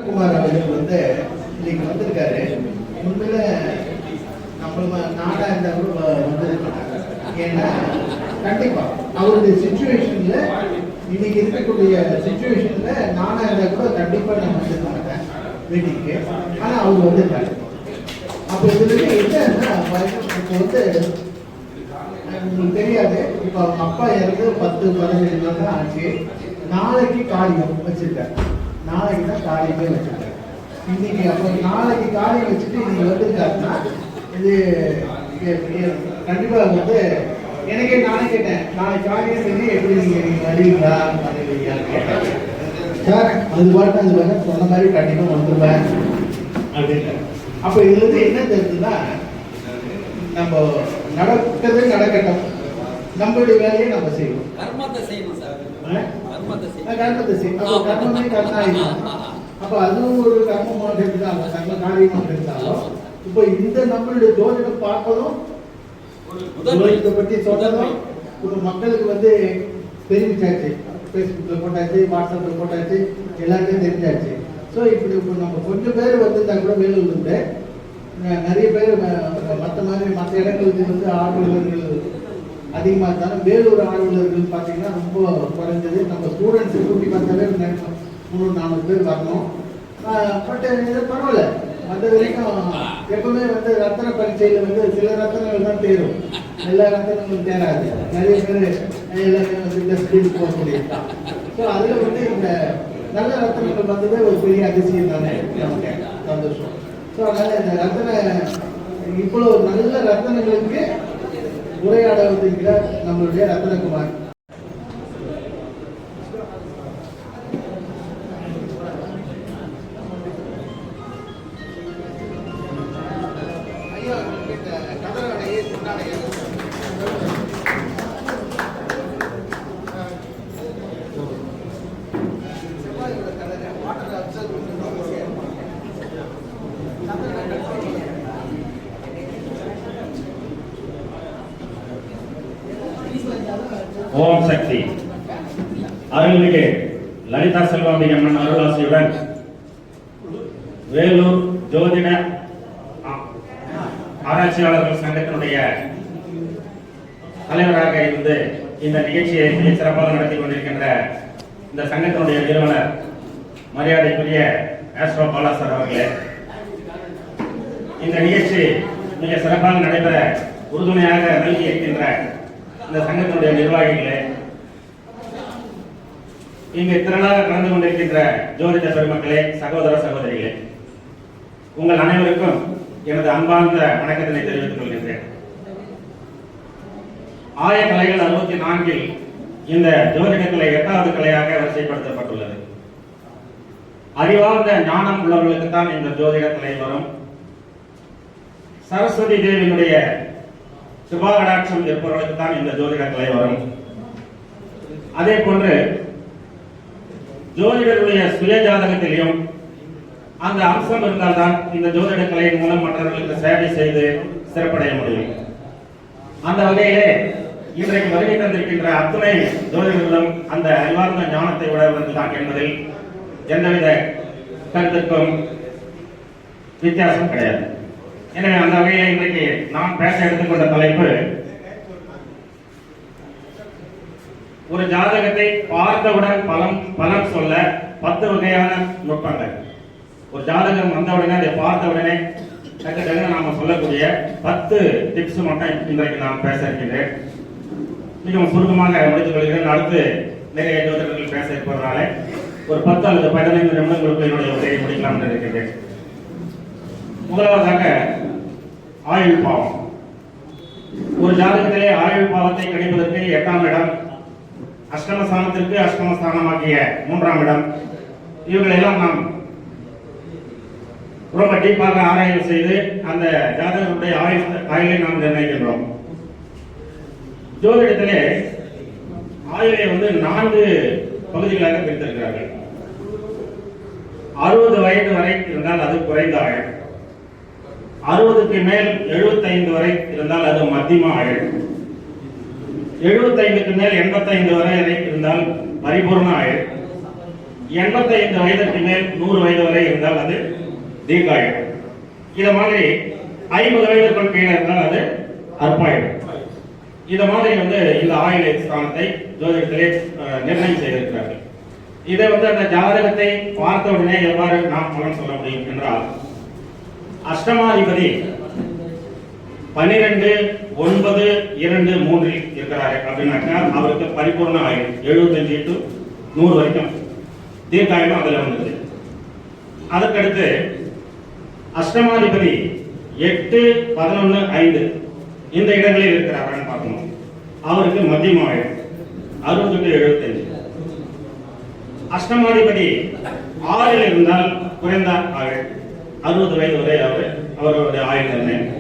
குமார் அவர்கள் வந்து இன்னைக்கு வந்திருக்காரு. உண்மையில நம்ம நாடா இந்த வந்திருக்காங்க. ஏன்னா கண்டிப்பா அவருடைய சிச்சுவேஷன்ல இன்னைக்கு இருக்கக்கூடிய சிச்சுவேஷன்ல நானா இருந்தா கூட கண்டிப்பா நான் வந்திருக்க மாட்டேன் மீட்டிங்கு. ஆனா அவர் வந்திருக்காரு. அப்ப இதுல என்னன்னா இப்போ வந்து உங்களுக்கு தெரியாது, இப்ப அவங்க அப்பா இறந்து 10-15 நாள் தான் ஆச்சு. நாளைக்கு காரியம் வச்சிருக்காரு. நாளைக்கு தான் காரியமே வச்சிருக்காரு. இன்னைக்கு அப்போ நாளைக்கு காரியம் வச்சுட்டு இன்னைக்கு வந்திருக்காருன்னா இது கண்டிப்பா வந்து எனக்கே நானே கேட்டேன், நாளைக்கு காரியம் செஞ்சு எப்படி நீங்க வருவீங்களா பண்ணுவீங்கன்னு கேட்டேன். சார் அது பாட்டு அது வேணா சொன்ன மாதிரி கண்டிப்பா வந்துருவேன் அப்படின்னு. அப்ப இதுல இருந்து என்ன தெரியுதுன்னா, நம்ம நடக்கிறது நடக்கட்டும், நம்மளுடைய வேலையை நம்ம செய்வோம். கர்மத்தை செய்யணும் சார். கர்மத்தை செய்யும். அப்போ கர்மமே கர்மாயுதம். அப்ப அதுவும் ஒரு கர்மமாக இருந்தாலும் கர்ம காரியமாக இருந்தாலும் இப்போ இந்த நம்மளுடைய ஜோதிடம் பார்ப்பதும் ஜோதிடத்தை பற்றி சொன்னதும் இப்போ மக்களுக்கு வந்து தெரிவிச்சாச்சு. ஃபேஸ்புக்கில் போட்டாச்சு, வாட்ஸ்அப்பில் போட்டாச்சு, எல்லாருக்கும் தெரிஞ்சாச்சு. ஸோ இப்படி இப்போ நம்ம கொஞ்சம் பேர் வந்திருந்தா கூட வேலூர்லேருந்து நிறைய பேர் மற்ற மாதிரி மற்ற இடங்களுக்கு வந்து ஆர்வலர்கள் அதிகமாக இருந்தாலும் வேலூர் ஆர்வலர்கள் பார்த்தீங்கன்னா ரொம்ப குறைஞ்சது. நம்ம ஸ்டூடெண்ட்ஸு கூட்டி பார்த்தாலே 300-400 பேர் வரணும். பட் இது பரவாயில்ல. மற்ற வரைக்கும் எப்பவுமே வந்து ரத்தன பரீட்சையில் வந்து சில ரத்தனங்கள் தான் தேரும், எல்லா ரத்தனங்களும் தேராது. நிறைய பேர் எல்லாமே வந்து இந்த ஸ்பீட் போக முடியும். ஸோ அதில் வந்து இந்த நல்ல ரத்தனங்கள் வந்ததே ஒரு பெரிய அதிசயம் தானே, நமக்கு சந்தோஷம். ஸோ அதனால இந்த ரத்தன இவ்வளோ நல்ல ரத்தனங்களுக்கு உரையாட வந்திருக்கிறார் நம்மளுடைய ரத்னகுமார். ஓம் சக்தி. அருள்மிகு லலிதா செல்வாம்பிகை அம்மன் அருளாசியுடன் வேலூர் ஜோதிட ஆராய்ச்சியாளர்கள் சங்கத்தினுடைய தலைவராக இருந்து இந்த நிகழ்ச்சியை மிக சிறப்பாக நடத்தி கொண்டிருக்கின்ற இந்த சங்கத்தினுடைய நிறுவனர் மரியாதைக்குரிய ஆஸ்ட்ரோ பாலா சார் அவர்களே, இந்த நிகழ்ச்சி மிக சிறப்பாக நடைபெற உறுதுணையாக நல்கி இருக்கின்ற இந்த சங்கத்தினுடைய நிர்வாகிகளே, இங்கு திரளாக கலந்து கொண்டிருக்கின்ற ஜோதிட பெருமக்களே, சகோதர சகோதரிகளே, உங்கள் அனைவருக்கும் எனது அன்பார்ந்த வணக்கத்தினை தெரிவித்துக் கொள்கின்றேன். ஆயக்கலைகள் 64 இந்த ஜோதிட கலை 8வது கலையாக வரிசைப்படுத்தப்பட்டுள்ளது. அறிவார்ந்த ஞானம் உள்ளவர்களுக்குத்தான் இந்த ஜோதிட கலை வரும். சரஸ்வதி தேவியினுடைய சுபாகடாட்சம் இருப்பவர்களுக்கு தான் இந்த ஜோதிட கலை வரும். அதே போன்று ஜோதிடருடைய சுய ஜாதகத்திலையும் அந்த அம்சம் இருந்தால்தான் இந்த ஜோதிட கலையின் மூலம் மற்றவர்களுக்கு சேவை செய்து சிறப்படைய முடியும். அந்த வகையிலே இன்றைக்கு வருகை தந்திருக்கின்ற அத்துணை ஜோதிடர்களும் அந்த அறிவார்ந்த ஞானத்தை உடையவர்கள்தான் என்பதில் எந்தவித கருத்துக்கும் வித்தியாசம் கிடையாது. எனவே அந்த வகையில் இன்றைக்கு நாம் பேச எடுத்துக்கொண்ட தலைப்பு, ஒரு ஜாதகத்தை பார்த்தவுடன் பலன் சொல்ல 10 வகையான நுட்பங்கள். ஒரு ஜாதகம் வந்தவுடனே அதை பார்த்த உடனே டக்கு நாம சொல்லக்கூடிய 10 டிப்ஸ் மட்டும் இன்றைக்கு நாம் பேச இருக்கின்றேன். மிகவும் சுருக்கமாக முடித்துக் கொள்கிறேன். அடுத்து நிறைய ஜோதிடர்கள் பேச இருப்பதனால ஒரு 10 அல்லது 15 நிமிடங்களுக்கு என்னுடைய உரையை முடிக்கலாம் என்று இருக்கின்றேன். முதலாவதாக ஆயுள் பாவம். ஒரு ஜாதகத்திலே ஆயுள் பாவத்தை கணிப்பதற்கு 8ஆம் இடம், அஷ்டமஸ்தானத்திற்கு அஷ்டமஸ்தானமாகிய 3ஆம் இடம், இவர்களெல்லாம் நாம் ரொம்ப டீப்பாக ஆராய்ச்சி செய்து அந்த ஜாதகருடைய ஆயுளை நாம் நிர்ணயிக்கின்றோம். ஜோதிடத்திலே ஆயுளை 4 பகுதிகளாக பிரித்திருக்கிறார்கள். 60 வயது வரை இருந்தால் அது குறைந்த ஆயுள், 60க்கு மேல் 75 வரை இருந்தால் அது மத்தியம ஆயுள், 75க்கு மேல் 85 வரை இருந்தால் பரிபூர்ண ஆயுள், 85 வயதுக்கு மேல் 100 வயது வரை இருந்தால் அது தீர்காயுள். இத மாதிரி 50 வயதுக்குள் கீழே இருந்தால் அது அற்பாயுள். இத மாதிரி இந்த ஆயுள் ஸ்தானத்தை ஜோதிடத்திலே நிர்ணயம் செய்திருக்கிறார்கள். இதை அந்த ஜாதகத்தை பார்த்த உடனே எவ்வாறு நாம் பலன் சொல்ல முடியும் என்றால், அஷ்டமாதிபதி 12, 9, 2, 3 இருக்கிறாரு அப்படின்னாக்கா அவருக்கு பரிபூர்ண ஆயுள் 75 to 100 வரைக்கும் தீர்க்காயுளும் அதுல வந்தது. அதற்கடுத்து அஷ்டமாதிபதி 8, 11, 5 இந்த இடங்களில் இருக்கிறாரான்னு பார்க்கணும். அவருக்கு மத்தியம ஆயுள் 60 to 75. அஷ்டமாதிபதி 6 இருந்தால் குறைந்த ஆயுள் 60 வயது வரை அவருடைய ஆயுள் நிர்ணயம்.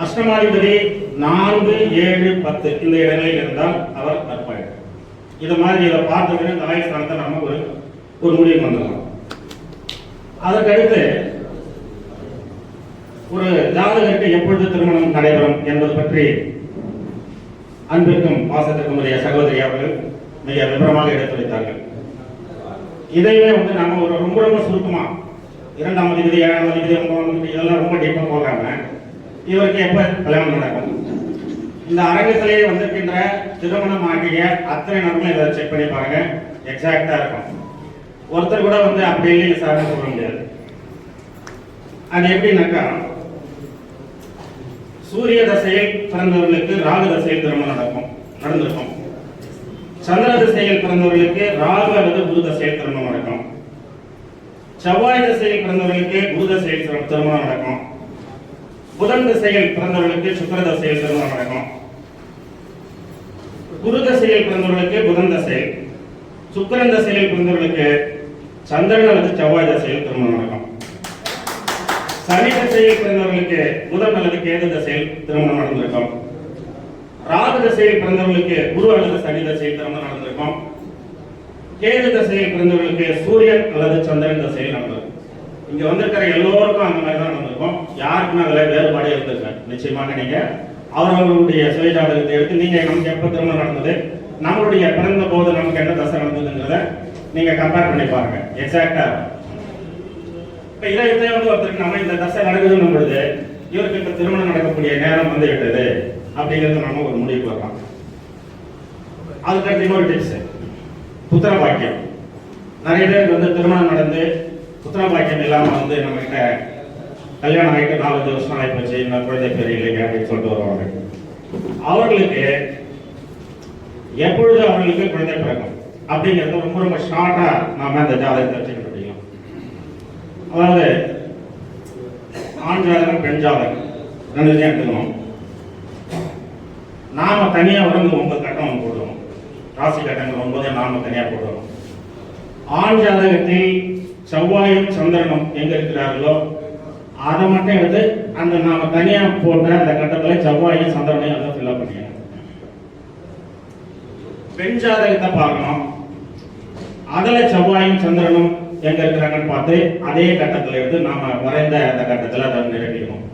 அஷ்டமாதிபதி 4, 7, 10 இந்த இடங்களில் இருந்தால் அவர் அற்பாயுள். இது மாதிரி இதை பார்த்துட்டு இந்த ஆயுள் ஸ்தானத்தை நம்ம ஒரு முடிவு பண்ணலாம். அதற்கடுத்து ஒரு ஜாதகருக்கு எப்பொழுது திருமணம் நடைபெறும் என்பது பற்றி அன்பிற்கும் பாசத்திற்கும் உரிய சகோதரி அவர்கள் மிக விவரமாக எடுத்துரைத்தார்கள். இதையே நாம ரொம்ப ரொம்ப சுருக்கமா 2ஆம் அதிபதி, 7ஆம் அதிபதி, 9ஆம் அதிபதி இதெல்லாம் ரொம்ப டீப்பா போகாம இவருக்கு எப்ப கல்யாணம் நடக்கும், இந்த அரங்கத்திலேயே வந்திருக்கின்ற திருமணம் ஆகிய அத்தனை நபர்களும் இதை செக் பண்ணி பாருங்க, எக்ஸாக்டா இருக்கும். ஒருத்தர் கூட அப்படி இல்லைங்க சார் சொல்ல முடியாது. அது எப்படின்னாக்கா, சூரிய தசையில் பிறந்தவர்களுக்கு ராகு தசையில் திருமணம் நடந்திருக்கும். சந்திர திசையில் பிறந்தவர்களுக்கு ராகு அல்லது குரு தசையில் திருமணம் நடக்கும். செவ்வாய் திசையில் பிறந்தவர்களுக்கு குரு தசையில் திருமணம் நடக்கும். புதன் திசையில் பிறந்தவர்களுக்கு சுக்கிர தசையில் திருமணம் நடக்கும். குரு தசையில் பிறந்தவர்களுக்கு புதன் தசையில், சுக்கிரன் தசையில் பிறந்தவர்களுக்கு சந்திரன் அல்லது செவ்வாய் தசையில் திருமணம் நடக்கும். சனி தசையில் பிறந்தவர்களுக்கு புதன் அல்லது கேது தசையில் திருமணம் நடந்திருக்கும். ராகு தசையில் பிறந்தவர்களுக்கு குரு அல்லது சனி தசையில் திருமணம் நடந்திருக்கும். கேது தசையில் பிறந்தவர்களுக்கு சூரியன் அல்லது சந்திரன் தசையில் நடந்திருக்கும். இங்க வந்திருக்கிற எல்லோருக்கும் அந்த மாதிரி தான் நடந்திருக்கும். யாருக்குமே அதுல வேறுபாடு இருந்திருக்கு. நிச்சயமாக நீங்க அவர்களுடைய சுயஜாதகத்தை எடுத்து நீங்க நமக்கு எப்ப திருமணம் நடந்தது, நம்மளுடைய பிறந்த போது நமக்கு என்ன தசை நடந்ததுங்கிறத நீங்க கம்பேர் பண்ணி பாருங்க, எக்ஸாக்டா. இப்ப இதை ஒருத்தருக்கு நம்ம இந்த தசை நடக்குதுன்னு பொழுது இவருக்கு இப்ப திருமணம் நடக்கக்கூடிய நேரம் வந்து விட்டது அப்படிங்கிறது நம்ம ஒரு முடிவுக்கு வரலாம். அதுக்கு இன்னொரு டிப்ஸ், புத்திர பாக்கியம். நிறைய பேருக்கு திருமணம் நடந்து புத்திர பாக்கியம் இல்லாம நம்ம கிட்ட கல்யாணம் ஆகிட்டு 4 வருஷம் ஆகி போச்சு, இன்னும் குழந்தை பேர் இல்லைங்க அப்படின்னு சொல்லிட்டு வருவாங்க. அவர்களுக்கு எப்பொழுது அவர்களுக்கு குழந்தை பிறக்கும் அப்படிங்கிறது ரொம்ப ரொம்ப ஷார்ட்டா நாம அந்த ஜாதகத்தை வச்சுக்க முடியும். அதாவது ஆண் ஜாதகம், பெண் ஜாதகம் ரெண்டுத்தையும் எடுத்துக்கணும். நாம தனியா 9 கட்டம் போடுவோம், ராசி கட்டங்கள் 9 நாம தனியா போடுவோம். ஆண் ஜாதகத்தில் செவ்வாயும் சந்திரனும் எங்க இருக்கிறார்களோ அதை மட்டும் எடுத்து அந்த நாம தனியா போட்ட அந்த கட்டத்துல செவ்வாயும் சந்திரனையும் அதை ஃபில் பண்ணிக்கணும். பெண் ஜாதகத்தை பார்க்கணும், அதுல செவ்வாயும் சந்திரனும் எங்க இருக்கிறாங்கன்னு பார்த்து அதே கட்டத்துல எடுத்து நாம வரைந்த அந்த கட்டத்துல அதை நிரப்பிக்கணும்.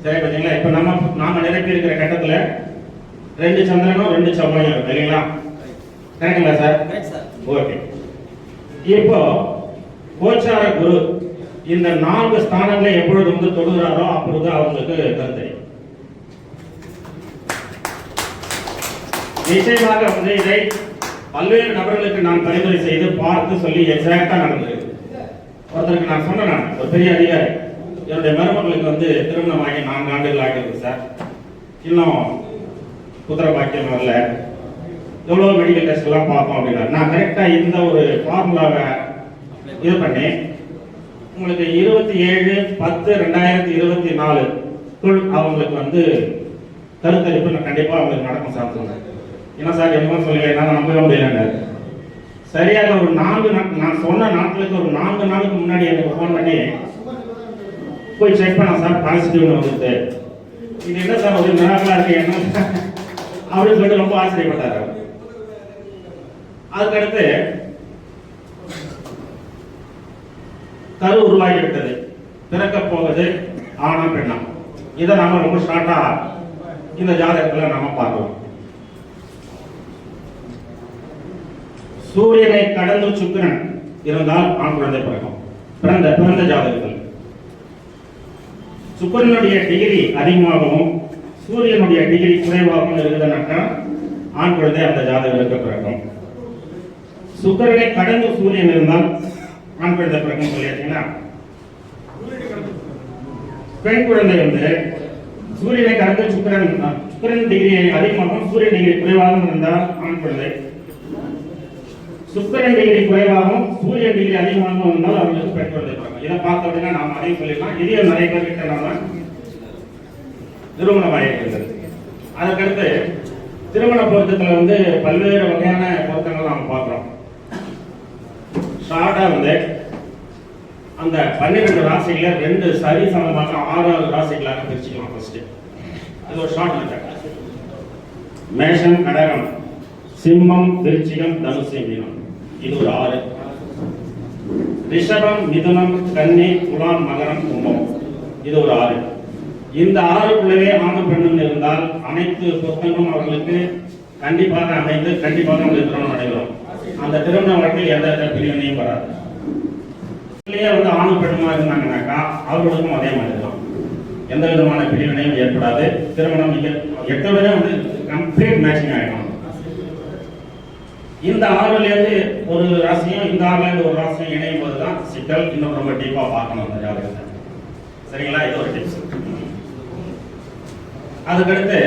சரி பார்த்தீங்களா? இப்ப நாம நிரப்பி இருக்கிற கட்டத்துல 2 சந்திரனும் 2 செவ்வாயும் இருக்கு இல்லைங்களா? கரெக்டுங்களா சார்? ஓகே. இப்போ கோச்சார குரு இந்த 4 ஸ்தானங்களை எப்பொழுது தொடுகிறாரோ அப்பொழுது அவங்களுக்கு கருத்தை நிச்சயமாக இதை பல்வேறு நபர்களுக்கு நான் பரிந்துரை செய்து பார்த்து சொல்லி எக்ஸாக்டா நடந்தது. ஒருத்தருக்கு நான் சொன்னேன், ஒரு பெரிய அதிகாரி, என்னுடைய மருமகளுக்கு திருமணம் ஆகி 4 ஆண்டுகள் ஆகிருக்கு சார், இன்னும் புத்திர பாக்கியம் வரல, எவ்வளோ மெடிக்கல் டெஸ்ட் எல்லாம் பார்த்தோம் அப்படின்னா நான் கரெக்டாக இந்த ஒரு ஃபார்முலாவை இது பண்ணி உங்களுக்கு 27/10/2024 அவங்களுக்கு வந்து கருத்தரிப்பு நான் கண்டிப்பாக அவங்களுக்கு நடக்கும் சார் சொன்னேன். என்ன சார் என்ன சொல்லுங்க என்னால் நம்பவே முடியலங்க. சரியாக ஒரு 4 நாள் நான் சொன்ன நாட்களுக்கு ஒரு 4 நாளுக்கு முன்னாடி எனக்கு ஃபோன் பண்ணி போய் செக் பண்ண சார் பாசிட்டிவ்னு வந்துட்டு இது என்ன சார் ஒரு மிராக்கலா இருக்கு என்ன அப்படின்னு சொல்லிட்டு ரொம்ப ஆச்சரியப்பட்டார். அதுக்கடுத்து கரு உருவாகி விட்டது, பிறக்க போவது ஆனா பெண்ணா. இதை நாம ரொம்ப ஷார்ட்டா இந்த ஜாதகத்துல நாம பார்க்கிறோம். சூரியனை கடந்து சுக்கிரன் இருந்தால் ஆண் குழந்தை பிறக்கும். பிறந்த ஜாதகத்தில் சுக்கிரனுடைய டிகிரி அதிகமாகவும் சூரியனுடைய டிகிரி குறைவாகவும் இருக்குதுன்னாக்கா ஆண் குழந்தை அந்த ஜாதகருக்கு பிறக்கும். சுக்கிரனை கடந்து சூரியன் இருந்தால் ஆண் குழந்தை பிறக்கும் சொல்லியாச்சுன்னா, பெண் குழந்தை வந்து சூரியனை கடந்து சுக்கிரன் டிகிரி அதிகமாகவும் சூரியன் டிகிரி குறைவாகவும் இருந்தால் ஆண் குழந்தை, சுக்கிரன் டிகிரி குறைவாகவும் சூரியன் டிகிரி அதிகமாகவும் இருந்தால் அவங்களுக்கு பெண் குழந்தை பிறக்கும். இதை பார்த்தோம் அப்படின்னா நாம அதையும் சொல்லிடலாம். இதையும் நிறைய பேர் கிட்ட நாம திருமணமாயிருக்கிறது. அதுக்கடுத்து திருமண பொருத்தத்துல வந்து பல்வேறு வகையான பொருத்தங்கள் நாம பார்க்கிறோம். ஷார்ட்டா வந்து அந்த 12 ராசிகளை 2 சரி சமமாக 6 ராசிகளாக பிரிச்சுக்கலாம். ஃபர்ஸ்ட் அது ஒரு ஷார்ட் மெத்தட். மேஷம், கடகம், சிம்மம், விருச்சிகம், தனுசு, மீனம், இது ஒரு 6. ரிஷபம், மிதுனம், கன்னி, துலாம், மகரம், கும்பம், இது ஒரு 6. இந்த 6க்குள்ளவே ஆணும் பெண்ணும் இருந்தால் அனைத்து பொருத்தங்களும் அவர்களுக்கு கண்டிப்பாக அமைந்து கண்டிப்பாக அவங்களுக்கு திருமணம் நடைபெறும். அந்த திருமண வழக்கில் எந்த பிரிவினையும் வராது. வந்து ஆணும் பெண்ணுமா இருந்தாங்கன்னாக்கா அவர்களுக்கும் அதே மாதிரி தான், எந்த விதமான பிரிவினையும் ஏற்படாது. திருமணம் 8 வந்து கம்ப்ளீட் மேட்சிங் ஆகிடும். இந்த 6லேருந்து ஒரு ராசியும் இந்த 6லேருந்து ஒரு ராசியும் இணையும் போதுதான் சிக்கல். இன்னும் ரொம்ப டீப்பா பார்க்கணும் அந்த ஜாதகத்தை. சரிங்களா? இது ஒரு டிப்ஸ். அதுக்கடுத்து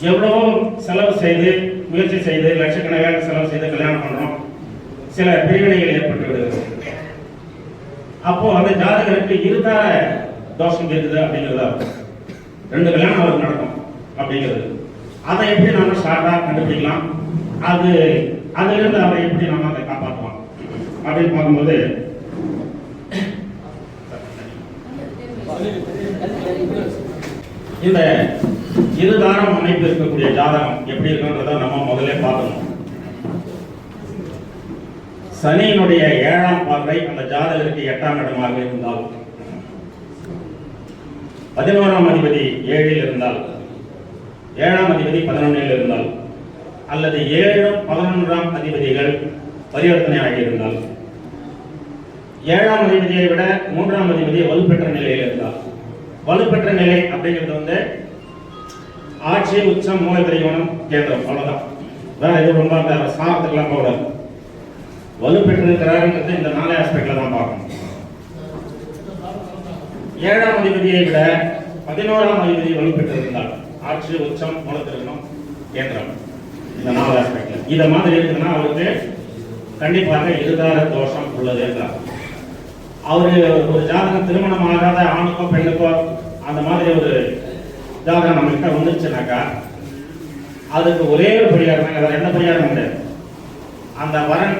எவ்வளவோ செலவு செய்து முயற்சி செய்து லட்சக்கணக்கான செலவு செய்து கல்யாணம் பண்றோம், சில பிரிவினைகள் ஏற்பட்டு விடுகிறது. அப்போ அந்த ஜாதகருக்கு இருதார தோஷம் இருக்குது அப்படிங்கிறதா 2 கல்யாணம் அவருக்கு நடக்கும் அப்படிங்கிறது. அதை எப்படி நாம ஷார்ட்டா கண்டுபிடிக்கலாம், அதுல இருந்து அவரை எப்படி நாம அதை காப்பாற்றலாம் அப்படின்னு பார்க்கும்போது இந்த இருதாரம் அமைப்பு இருக்கக்கூடிய ஜாதகம் எப்படி இருக்குன்றத நம்ம முதல்ல பார்க்கணும். சனியினுடைய 7ஆம் பார்வை அந்த ஜாதகருக்கு 8ஆம் இடமாக இருந்தால், 11ஆம் அதிபதி 7இல் இருந்தால், 7ஆம் அதிபதி 11இல் இருந்தால், அல்லது 7ம் 11ஆம் அதிபதிகள் பரிவர்த்தனை ஆகியிருந்தால், 7ஆம் அதிபதியை விட 3ஆம் அதிபதி வலுப்பெற்ற நிலையில் இருந்தால், வலுப்பெற்ற நிலை அப்படிங்கிறது வந்து ஆட்சி, உச்சம், மூல திரிகோணம், கேந்திரம், அவ்வளவுதான். வேற இது ரொம்ப அந்த சாரத்துக்கெல்லாம் போடாது. வலுப்பெற்றிருக்கிறாருன்றது இந்த 4 ஆஸ்பெக்ட்ல தான் பார்க்கணும். 7ஆம் அதிபதியை விட 11ஆம் அதிபதி வலுப்பெற்றிருந்தால் ஆட்சி, உச்சம், மூல திரிகோணம், கேந்திரம், இந்த 4 ஆஸ்பெக்ட்ல இத மாதிரி இருக்குதுன்னா அவருக்கு கண்டிப்பாக இருதார தோஷம் உள்ளது என்றார். அவரு ஒரு ஜாதகம் திருமணம் ஆகாத ஆணுக்கோ பெண்ணுக்கோ அந்த மாதிரி ஒரு ஜாதகம் நம்ம கிட்ட வந்துருச்சுனாக்கா அதுக்கு ஒரே ஒரு பரிகாரம், வேற எந்த பரிகாரம் உண்டு. அந்த வரன்,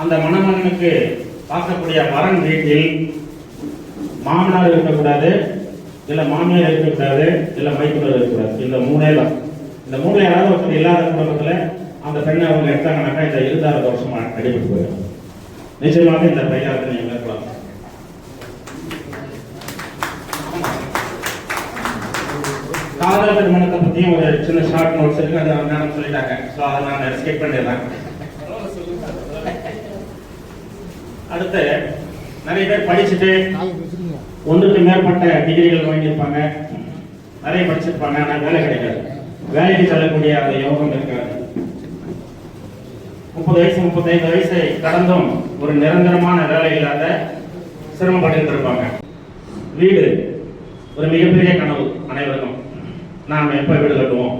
அந்த மணமகனுக்கு பார்க்கக்கூடிய வரன் வீட்டில் மாமனார் இருக்கக்கூடாது, இல்ல மாமியார் இருக்கக்கூடாது, இல்ல மைத்துனர் இருக்கக்கூடாது. இந்த 3 தான். இந்த 3 யாராவது ஒருத்தர் இல்லாத குடும்பத்துல அந்த பெண்ணை அவங்க எடுத்தாங்கன்னாக்கா இந்த இருதார தோஷமா அடிபட்டு போயிடும். நிச்சயமாக இந்த பரிகாரத்தை நீங்க மேற்கொள்ளலாம். காதல் திருமணத்தை பத்தியும் ஒரு சின்ன ஷார்ட் நோட்ஸ் இருக்கு, அதை மேடம் சொல்லிட்டாங்க. ஸோ அதை நான் ஸ்கிப் பண்ணிடுறேன். அடுத்து நிறைய பேர் படிச்சுட்டு 1க்கு மேற்பட்ட டிகிரிகள் வாங்கியிருப்பாங்க, நிறைய படிச்சிருப்பாங்க, ஆனால் வேலை கிடைக்காது. வேலைக்கு செல்லக்கூடிய அந்த யோகம் இருக்காது. 30 வயசு 35 வயசை கடந்தும் ஒரு நிரந்தரமான வேலை இல்லாத சிரமப்பட்டு இருப்பாங்க. வீடு ஒரு மிகப்பெரிய கனவு அனைவருக்கும். நாம் எப்ப வீடு கட்டுவோம்,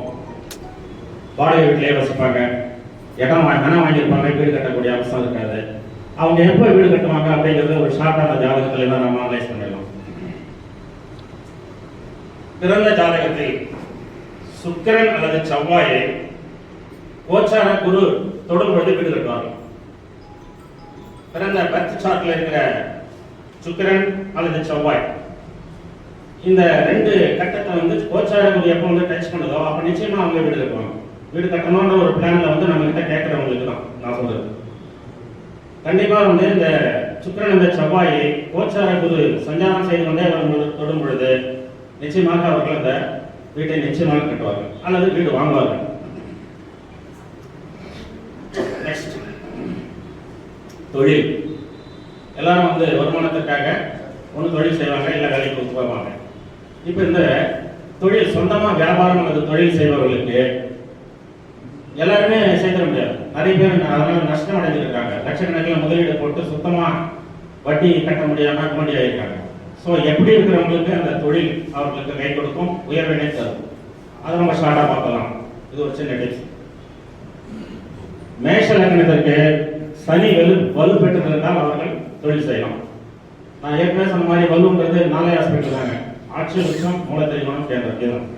வாடகை வீட்டிலேயே வசிப்பாங்க, இடம் வாங்கியிருப்பாங்க, வீடு கட்டக்கூடிய அவசியம் இருக்காது. அவங்க எப்போ வீடு கட்டுவாங்க அப்படிங்கிறது ஒரு ஷார்ட்டான ஜாதகத்தில் தான் நம்ம அனலைஸ் பண்ணிடலாம். பிறந்த ஜாதகத்தில் சுக்கிரன் அல்லது செவ்வாயை கோச்சார குரு தொடும் பொழுது வீடு கட்டுவாங்க. பிறந்த பர்த் சார்ட்ல இருக்கிற சுக்கிரன் அல்லது செவ்வாய் இந்த ரெண்டு கட்டத்தை வந்து கோச்சார குரு எப்போ வந்து டச் பண்ணுதோ அப்ப நிச்சயமா அவங்க வீடு கட்டுவாங்க. வீடு கட்டணும்ன்ற ஒரு பிளான்ல வந்து நம்ம கிட்ட கேட்கறவங்களுக்கு தான் நான் சொல்றது. கண்டிப்பா வந்து இந்த சுக்கிரன் இந்த செவ்வாயை கோச்சார குரு சஞ்சாரம் செய்து கொண்டே அவர் தொடும் பொழுது நிச்சயமாக அவர்கள் அந்த வீட்டை நிச்சயமாக கட்டுவார்கள் அல்லது வீடு வாங்குவார்கள். நெக்ஸ்ட், தொழில். எல்லாரும் வந்து வருமானத்திற்காக ஒன்று தொழில் செய்வாங்க, இல்லை வேலைக்கு போவாங்க. இப்போ இந்த தொழில் சொந்தமாக வியாபாரம் அல்லது தொழில் செய்பவர்களுக்கு எல்லாருமே செய்திட முடியாது. நிறைய பேர் அதனால நஷ்டம் அடைஞ்சிருக்காங்க. லட்சக்கணக்கில் முதலீடு போட்டு சுத்தமாக வட்டி கட்ட முடியாமல் குமண்டி ஆகியிருக்காங்க. ஸோ எப்படி இருக்கிறவங்களுக்கு அந்த தொழில் அவர்களுக்கு கை கொடுக்கும், உயர்வினை தரும். அதை நம்ம ஷார்ட்டாக பார்க்கலாம். இது ஒரு சின்ன டிப்ஸ். மேஷ லக்னத்திற்கு சனி வலு பெற்றிருந்தால் அவர்கள் தொழில் செய்யலாம். நான் ஏற்கனவே சொன்ன மாதிரி வலுன்றது 4 ஆஸ்பெக்ட் தாங்க. ஆட்சி, உச்சம், மூலத்தெரிமானம், கேந்திரம். இதுதான்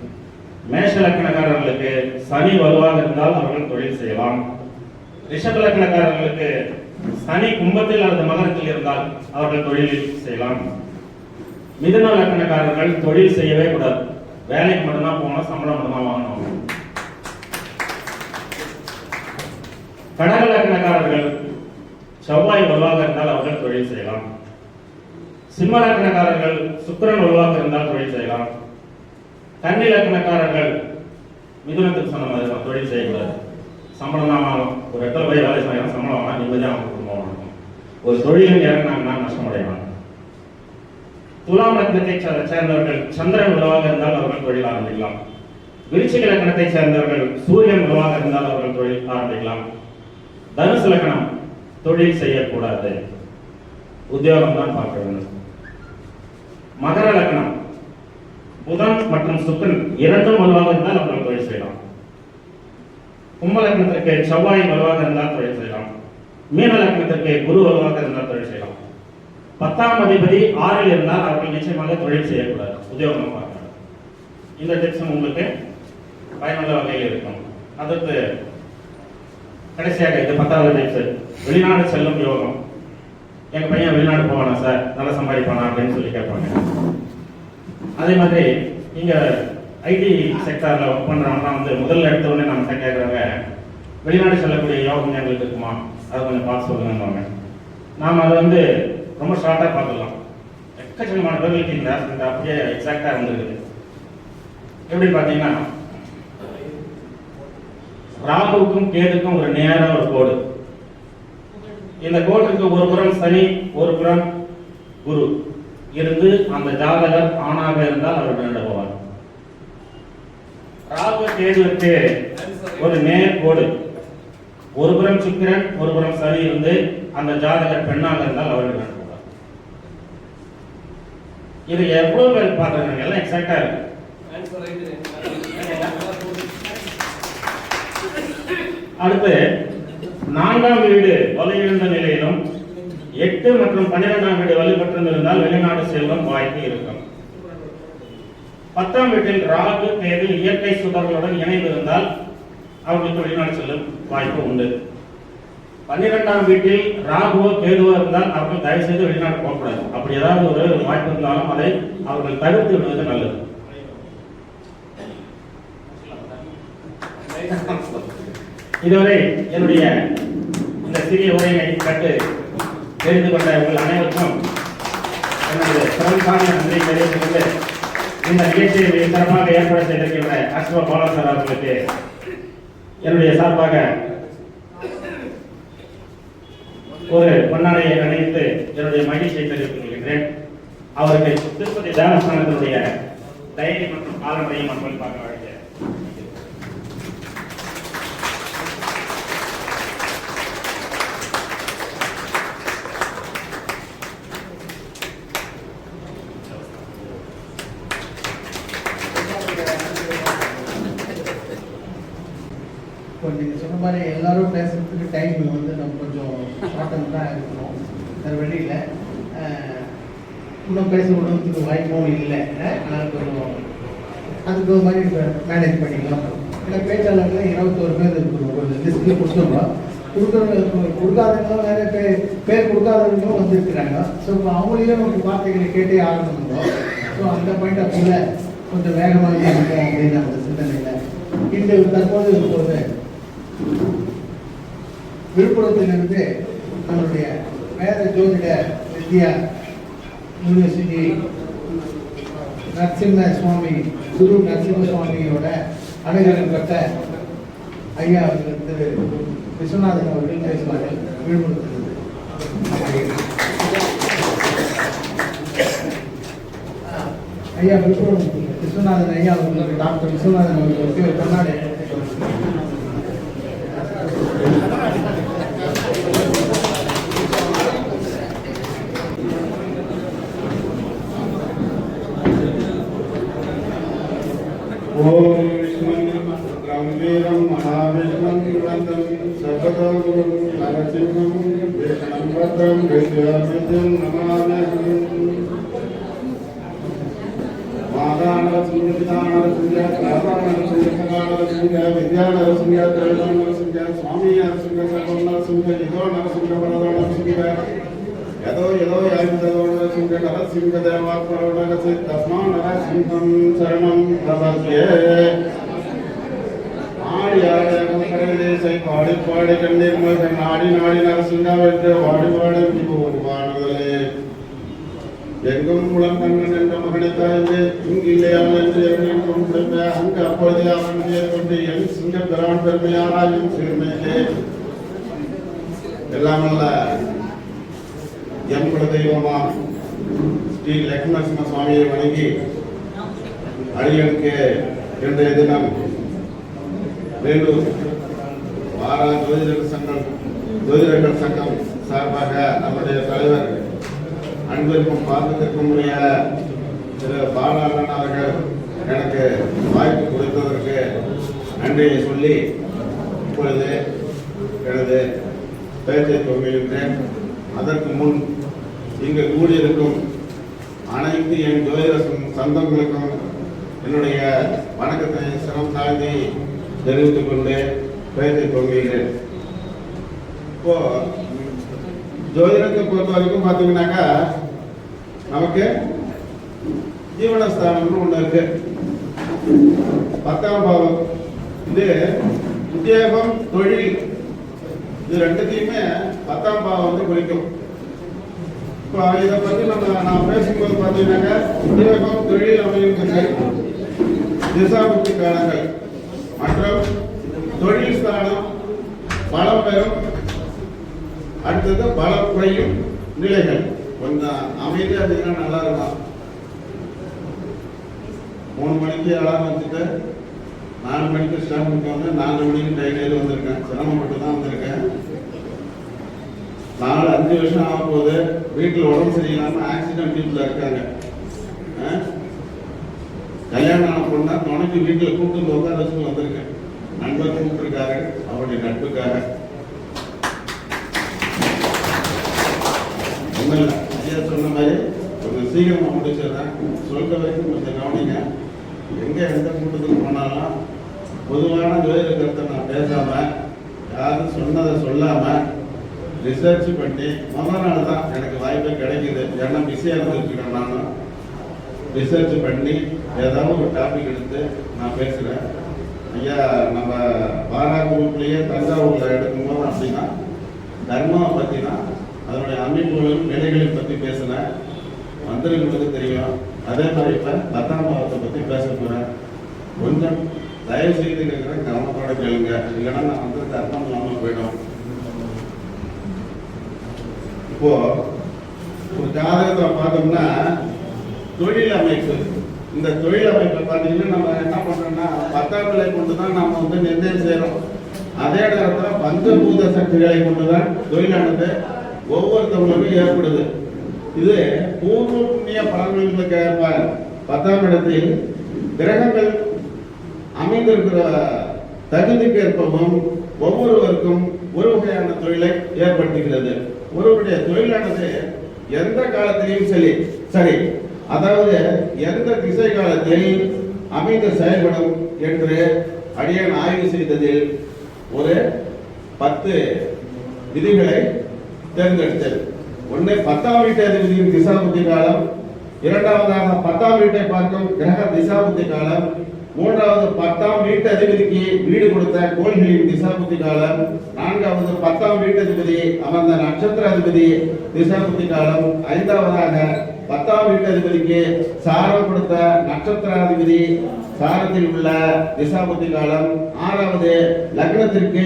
மேஷ லக்னக்காரர்களுக்கு சனி வலுவாக இருந்தால் அவர்கள் தொழில் செய்யலாம். ரிஷப லக்னக்காரர்களுக்கு சனி கும்பத்தில் அல்லது மகரத்தில் இருந்தால் அவர்கள் தொழில் செய்யலாம். மிதுன லக்னக்காரர்கள் தொழில் செய்யவே கூடாது. வேலைக்கு மட்டும்தான் போகணும், சம்பளம் மட்டும்தான் வாங்கணும். கடக லக்னக்காரர்கள் செவ்வாய் வலுவாக இருந்தால் அவர்கள் தொழில் செய்யலாம். சிம்ம லக்னக்காரர்கள் சுக்கிரன் வலுவாக இருந்தால் தொழில் செய்யலாம். கன்னி லக்னக்காரர்கள் மிதுனத்துக்கு சொன்ன மாதிரி தொழில் செய்யக்கூடாது. சம்பளம் தான் வாங்கணும். ஒரு இடத்துல போய் வேலை செய்யணும், சம்பளம் வாங்க, நிம்மதியாக அவங்க குடும்பம் வாங்கணும். ஒரு தொழிலும் இறங்கினாங்கன்னா நஷ்டமடைவாங்க. துலாம் லக்னத்தை சேர்ந்தவர்கள் சந்திரன் வலுவாக இருந்தால் அவர்கள் தொழில் ஆரம்பிக்கலாம். விருச்சிக லக்னத்தை சேர்ந்தவர்கள் சூரியன் வலுவாக இருந்தால் அவர்கள் தொழில் ஆரம்பிக்கலாம். தனுசு லக்னம் தொழில் செய்யக்கூடாது, உத்தியோகம் தான் பார்க்க வேண்டும். மகர லக்னம் புதன் மற்றும் சுக்கிரன் இரண்டும் வலுவாக இருந்தால் அவர்கள் தொழில் செய்யலாம். கும்ப லக்னத்திற்கு செவ்வாய் வலுவாக இருந்தால் தொழில் செய்யலாம். மீன லக்னத்திற்கு குரு வலுவாக இருந்தால் தொழில் செய்யலாம். 10ஆம் அதிபதி 6இல் இருந்தால் அவர்கள் நிச்சயமாக தொழில் செய்யக்கூடாது, உத்தியோகம் பார்க்கணும். இந்த டிப்ஸும் உங்களுக்கு பயனுள்ள வகையில் இருக்கும். அதற்கு கடைசியாக இது 10வது டிப்ஸ், வெளிநாடு செல்லும் யோகம். எங்க பையன் வெளிநாடு போவானா சார், நல்லா சம்பாதிப்பானா அப்படின்னு சொல்லி கேட்பாங்க. அதே மாதிரி இங்க ஐடி செக்டார்ல ஒர்க் பண்றவங்க வந்து முதல்ல எடுத்த உடனே நம்ம கேட்கறவங்க வெளிநாடு செல்லக்கூடிய யோகம் எங்களுக்கு இருக்குமா, அதை கொஞ்சம் பார்த்து சொல்லுங்க. நாம அதை வந்து ரொம்ப ஷார்ட்டா பார்க்கலாம். எக்கச்சக்கமான பேர்களுக்கு இந்த ஆஸ்பெக்ட் அப்படியே எக்ஸாக்டா வந்துருக்குது. எப்படி பார்த்தீங்கன்னா, ராகுவுக்கும் கேதுக்கும் ஒரு நேர ஒரு கோடு. இந்த கோட்டுக்கு ஒரு புறம் சனி, ஒரு புறம் குரு இருந்து அந்த ஜாதகர் ஆணாக இருந்தால் அவர் வெளிநாடு போவார். ராகு கேதுவுக்கு ஒரு நேர் கோடு, ஒரு புறம் சுக்கிரன், ஒரு புறம் சனி இருந்து அந்த ஜாதகர் பெண்ணாக இருந்தால் அவர் வெளிநாடு போவார். இது எவ்வளவு பேர் பார்க்கறாங்க, எல்லாம் எக்ஸாக்டா இருக்கு. அடுத்து 4ஆம் வீடு வலுவிழந்த நிலையிலும் 8 மற்றும் 12ஆம் வீடு வலுப்பெற்றிருந்தால் வெளிநாடு செல்லும் வாய்ப்பு இருக்கும். 10ஆம் வீட்டில் ராகு கேது இயற்கை சுடர்களுடன் இணைந்திருந்தால் அவர்களுக்கு வெளிநாடு செல்லும் வாய்ப்பு உண்டு. 12ஆம் வீட்டில் ராகுவோ கேதுவோ இருந்தால் அவர்கள் தயவு செய்து வெளிநாடு போகக்கூடாது. அப்படி ஏதாவது ஒரு வாய்ப்பு இருந்தாலும் அதை அவர்கள் தவிர்த்து விடுவது நல்லது. இதுவரை என்னுடைய இந்த சிறிய உரையை கண்டு தெரிந்து கொண்ட உங்கள் அனைவருக்கும் எனது சிறப்பான நன்றி தெரிவித்துக் கொண்டு இந்த நிகழ்ச்சியை சிறப்பாக ஏற்பாடு செய்திருக்கின்ற அஸ்வ பாலா சார் அவர்களுக்கு என்னுடைய சார்பாக ஒரு பொன்னாடையை அணிவித்து என்னுடைய மகிழ்ச்சியை தெரிவித்துக் கொள்கின்றேன். அவருக்கு திருப்பதி தேவஸ்தானத்தினுடைய டைரி மற்றும் காலமுறையை மக்கள் பார்க்க வழங்க. இப்போ நீங்கள் சொன்ன மாதிரி எல்லாரும் பேசுறதுக்கு டைம் வந்து நம்ம கொஞ்சம் ஷார்ட்டன் தான் இருக்கணும், வேறு வழியில் இன்னும் பேச விடுறதுக்கு வாய்ப்பும் இல்லை. அதனால் கொஞ்சம் அதுக்கு ஒரு மாதிரி மேனேஜ் பண்ணிக்கலாம். ஏன்னா பேச்சாளர்கள் 21 பேர் இருக்கணும், கொஞ்சம் லிஸ்ட்டில் கொடுத்துருவோம். கொடுக்காதவங்களும் நிறைய பேர் கொடுக்காதவங்களும் வந்துருக்குறாங்க. ஸோ இப்போ அவங்களையும் நமக்கு வார்த்தைகளை கேட்டே ஆகணும். ஸோ அந்த பாயிண்ட் ஆஃப் வியூவில் கொஞ்சம் வேகமாக இருக்கும் அப்படின்னு அந்த சிந்தனையில் இன்று தற்போது இப்போது விழுப்புரத்திலிருந்து நம்மளுடைய வேத ஜோதிட வித்யா யூனிவர்சிட்டி நரசிம்ம சுவாமி குரு நரசிம்ம சுவாமியோட அனுகிரகம் பெற்ற ஐயா அவர்கள் திரு விஸ்வநாதன் அவர்கள் பேசுவார்கள் விழுப்புரத்திலிருந்து. ஐயா விழுப்புரம் விஸ்வநாதன் ஐயா அவர்களுக்கு டாக்டர் விஸ்வநாதன் அவர்களுக்கு ஒரு கர்நாடக ஓம் விஷ்ணும் கம்பீரம் மகாவிஷ்ணும் வந்தம் சர்வதம் நரசிம்மம் விஷ்ணம் பத்ரம் வித்யாமித்யம் நமாம்யஹம். மாதா நரசிம்ம பிதா நரசிம்ம ராதா நரசிம்ம சகா நரசிம்ம வித்யா நரசிம்ம திரவிடம் நரசிம்ம சுவாமி நரசிம்ம சர்வம் நரசிம்ம இதோ நரசிம்ம பரதோ நரசிம்ம यदो यदो यायुधो नरसिंह नरसिंह देवात्मरो नरसिंह तस्मा नरसिंहं शरणं प्रपद्ये. ஆடி ஆடகம் கடலே சை பாடி பாடி கண்ணீர் மல்க நாடி நாடி நரசிங்கா வென்று வாடி வாடி வாடுதலே. எங்கும் முழம் கண்ணன் என்ற மகனை தாய்ந்து இங்கில்லை அவன் என்று எங்கும் பிடிப்ப அங்கு அப்பொழுது அவன் கொண்டு என் சிங்க பிரான் பெருமையாராயும் சிறுமையிலே. எல்லாம் அல்ல எம் குல தெய்வமா ஸ்ரீ லக்ஷ்மண சுவாமியை வணங்கி அடியனுக்கு இன்றைய தினம் வேலூர் வாரா ஜோதிடர்கள் சங்கம் சார்பாக நம்முடைய தலைவர் அன்பிற்கும் பாசத்திற்கும் உரிய திரு பாலாளன் அவர்கள் எனக்கு வாய்ப்பு கொடுத்ததற்கு நன்றியை சொல்லி இப்பொழுது எனது பேச்சை துவங்குகின்றேன். அதற்கு முன் இங்கு கூடியிருக்கும் அனைத்து என் ஜோதிட சொந்தங்களுக்கும் என்னுடைய வணக்கத்தை சிரம் தாழ்த்தி தெரிவித்துக் கொண்டு பேச்சை துவங்குகிறேன். இப்போ ஜோதிடத்தை பொறுத்த வரைக்கும் பார்த்தீங்கன்னாக்கா நமக்கு ஜீவனஸ்தானம்னு ஒன்று இருக்கு, 10ஆம் பாவம். இது உத்தியோகம் தொழில் இது ரெண்டுத்தையுமே 10ஆம் பாவம் வந்து குறிக்கும். இப்போ இதை பற்றி நான் பேசும்போது பார்த்தீங்கன்னாக்கா உத்தியோகம் தொழில் அமைப்புகள் திசாபுத்தி காலங்கள் மற்றும் தொழில் ஸ்தானம் பலம் பெறும், அடுத்தது பலம் குறையும் நிலைகள். கொஞ்சம் அமைதியாக இருந்தீங்கன்னா நல்லா இருக்கும். 3 மணிக்கு அலாரம் வச்சுட்டு 4 மணிக்கு ஸ்டார்ட் பண்ணிட்டு 4 மணிக்கு ட்ரெயினில் வந்திருக்கேன். சிரமம் மட்டும் தான் வந்திருக்கேன். 4-5 வருஷம் ஆக போகுது. வீட்டில் உடம்பு சரியில்லாமல் ஆக்சிடென்ட் டீம்ல இருக்காங்க. கல்யாணம் ஆன பொண்ணா துணைக்கு வீட்டில் கூப்பிட்டு உட்கார வச்சு வந்திருக்கேன். நண்பர் கூப்பிட்டுருக்காரு அவருடைய நட்புக்காக. ஒன்றும் இல்லை, ஐயா சொன்ன மாதிரி கொஞ்சம் சீக்கிரமாக முடிச்சிடுறேன். சொல்ற வரைக்கும் கொஞ்சம் கவனிங்க. எங்கே எந்த கூட்டத்துக்கு போனாலும் பொதுவான ஜோதிட கருத்தை நான் பேசாம யாரும் சொன்னதை சொல்லாம ரிசர்ச் பண்ணி முதல் நாள் தான் எனக்கு வாய்ப்பே கிடைக்குது. ஏன்னா பிஸியாக இருந்துருக்கேன். நானும் ரிசர்ச் பண்ணி ஏதாவது ஒரு டாபிக் எடுத்து நான் பேசுகிறேன். ஐயா நம்ம பாரா குரூப்லேயே தஞ்சாவூரில் எடுக்கும்போது அப்படின்னா தர்மாவை பற்றி தான் அதனுடைய அமைப்புகளும் நிலைகளை பற்றி பேசினேன். மந்திரிகளுக்கு தெரியும். அதே மாதிரி இப்போ 10ஆம் பாவத்தை பற்றி பேச போகிறேன். கொஞ்சம் தயவு செய்து கேட்குறேன், கவனத்தோட கேளுங்க. இல்லைன்னா நான் வந்து அர்த்தம் இல்லாமல் போயிடும். இப்போ ஒரு ஜாதகத்தை பார்த்தோம்னா தொழில் அமைப்பு, இந்த தொழில் அமைப்பை பார்த்தீங்கன்னா நம்ம என்ன பண்றோம்னா 10ஆம் நிலை கொண்டு தான் நம்ம வந்து நிர்ணயம் செய்யறோம். அதே நேரத்தில் பஞ்சபூத சக்திகளை கொண்டுதான் தொழிலானது ஒவ்வொருத்தவங்களுக்கும் ஏற்படுது. இது பூர்வ புண்ணிய பலன்களுக்கு ஏற்ப 10ஆம் இடத்தில் கிரகங்கள் அமைந்திருக்கிற தகுதிக்கேற்பவும் ஒவ்வொருவருக்கும் ஒரு வகையான தொழிலை ஏற்படுத்துகிறது. ஒருவருடைய தொழிலானது எந்த காலத்திலையும் சரி அதாவது எந்த திசை காலத்தில் அமைந்து செயல்படும் என்று அடியேன் ஆய்வு செய்ததில் ஒரு 10 விதிகளை தேர்ந்தெடுத்தது. ஒன்று 10ஆம் வீட்டு அதிபதியின் திசாபுத்தி காலம், இரண்டாவதாக 10ஆம் வீட்டை பார்க்கும் கிரக திசாபுத்தி காலம், மூன்றாவது 10ஆம் வீட்டு அதிபதிக்கு வீடு கொடுத்த கோள்களின் திசாபுத்தி காலம், நான்காவது 10ஆம் வீட்டு அதிபதி அமர்ந்த நட்சத்திர அதிபதி திசாபுத்தி காலம், ஐந்தாவதாக 10ஆம் வீட்டு அதிபதிக்கு சாரம் கொடுத்த நட்சத்திராதிபதி சாரத்தில் உள்ள திசாபுத்தி காலம், ஆறாவது லக்னத்திற்கு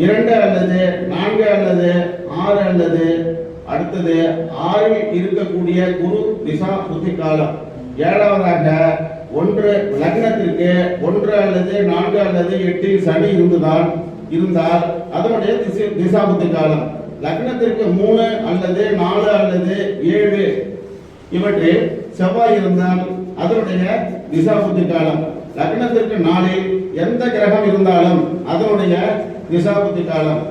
2 அல்லது 4 அல்லது 6 அல்லது அடுத்தது 6இல் இருக்கக்கூடிய குரு திசா புத்தி காலம், ஏழாவதாக 1 லக்னத்திற்கு 1 அல்லது 4 அல்லது 8இல் சனி இருந்தால் அதனுடைய திசாபுத்தி காலம், லக்னத்திற்கு 3 அல்லது 4 அல்லது 7 இவற்றில் செவ்வாய் இருந்தால் அதனுடைய திசாபுத்தி காலம், லக்னத்திற்கு 4இல் எந்த கிரகம் இருந்தாலும் அதனுடைய திசாபுத்தி காலம்,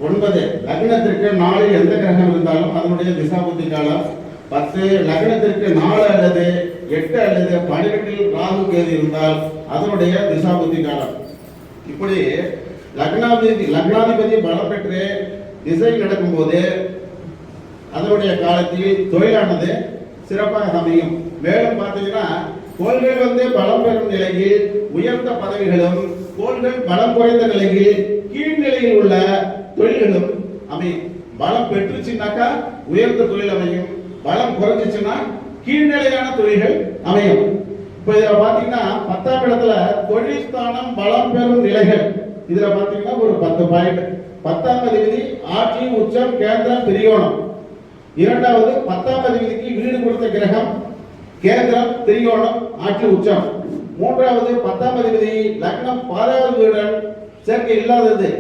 9 லக்னத்திற்கு 4இல் எந்த கிரகம் இருந்தாலும் அதனுடைய திசாபுத்தி காலம், 10 லக்னத்திற்கு 4 அல்லது 8 அல்லது 12இல் ராகு கேது இருந்தால் அதனுடைய திசாபுத்தி காலம். இப்படி லக்னாதிபதி பலம் பெற்று திசை நடக்கும் போது அதனுடைய காலத்தில் தொழிலானது சிறப்பாக அமையும். மேலும் பார்த்தீங்கன்னா கோள்கள் பலம் பெறும் நிலையில் உயர்ந்த பதவிகளும், கோள்கள் பலம் குறைந்த நிலையில் கீழ்நிலையில் உள்ள தொழில்களும் அமையும். பலம் பெற்றுச்சுனாக்கா உயர்ந்த தொழில் அமையும், பலம் குறைஞ்சிச்சுன்னா கீழ்நிலையான தொழில்கள் அமையும். இப்ப இதுல பாத்தீங்கன்னா 10ஆம் இடத்துல தொழில் ஸ்தானம் பலம் பெறும் நிலைகள், இதுல பாத்தீங்கன்னா ஒரு 10 பாயிண்ட். 10ஆம் அதிபதி ஆட்சி, உச்சம், கேந்திரம், திரிகோணம். இரண்டாவது 10ஆம் அதிபதிக்கு வீடு கொடுத்த கிரகம் கேந்திரம், திரிகோணம், ஆட்சி, உச்சம். மூன்றாவது 10ஆம் அதிபதி லக்னம் பாதகாதிபதியுடன் சேர்க்கை இல்லாதது.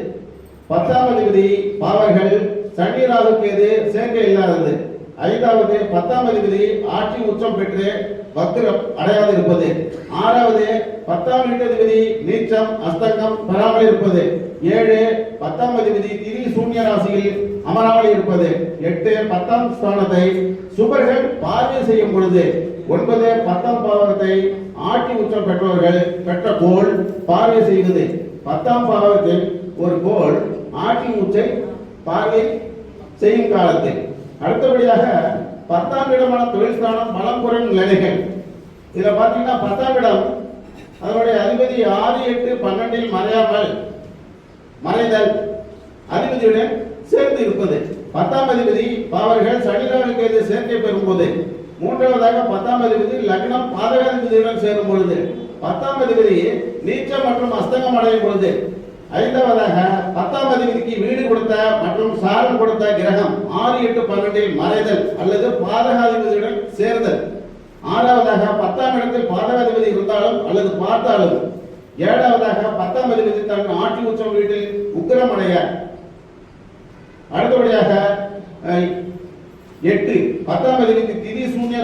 10ஆம் அதிபதி பாவர்கள் சனி, ராகு, கேது சேர்க்கை இல்லாதது. ஐந்தாவது 10ஆம் அதிபதி ஆட்சி, உச்சம் பெற்று வக்ரம் அடையாது இருப்பது. ஆறாவது 10ஆம் வீட்டு அதிபதி நீச்சம், அஸ்தங்கம் பெறாமல் இருப்பது. 7 10ஆம் அதிபதி திதி சூன்ய ராசியில் அமராமல் இருப்பது. 8 10ஆம் ஸ்தானத்தை சுபர்கள் பார்வை செய்யும் பொழுது. 9 10ஆம் பாவகத்தை ஆட்சி, உச்சம் பெற்றவர்கள் பெற்ற கோள் பார்வை செய்வது. 10ஆம் பாவகத்தில் ஒரு கோள் ஆட்சி, உச்சை பார்வை செய்யும் காலத்தில். அடுத்தபடியாக 10ஆம் இடமான தொழில் ஸ்தானம் பலம் குறையும் நிலைகள். இதுல பாத்தீங்கன்னா 10ஆம் இடம் அதனுடைய அதிபதி 6, 8, 12இல் மறைதல் அதிபதியுடன் சேர்ந்து இருப்பது. 10ஆம் அதிபதி பாவர்கள் சனி, ராகு, கேது சேர்க்கை பெறும் போது. மூன்றாவதாக 10ஆம் அதிபதி லக்னம் பாதகாதிபதியுடன் சேரும் பொழுது. 10ஆம் அதிபதி நீச்சம் மற்றும் அஸ்தங்கம் அடையும் பொழுது. ஐந்தாவதாக 10ஆம் அதிபதிக்கு வீடு கொடுத்த மற்றும் சாரம் கொடுத்த கிரகம் 6, 8, 12இல் மறைதல் அல்லது பாதகாதிபதியுடன் சேர்தல். ஆறாவதாக 10ஆம் இடத்தில் பாதகாதிபதி இருந்தாலும் அல்லது பார்த்தாலும். ஏழாவதாக 10ஆம் அதிபதி தன் ஆட்சி, உச்சம் வீட்டில் உக்கிரம் அடைய. அடுத்தபடியாக 8 10ஆம் அதிபதி திதி சூன்ய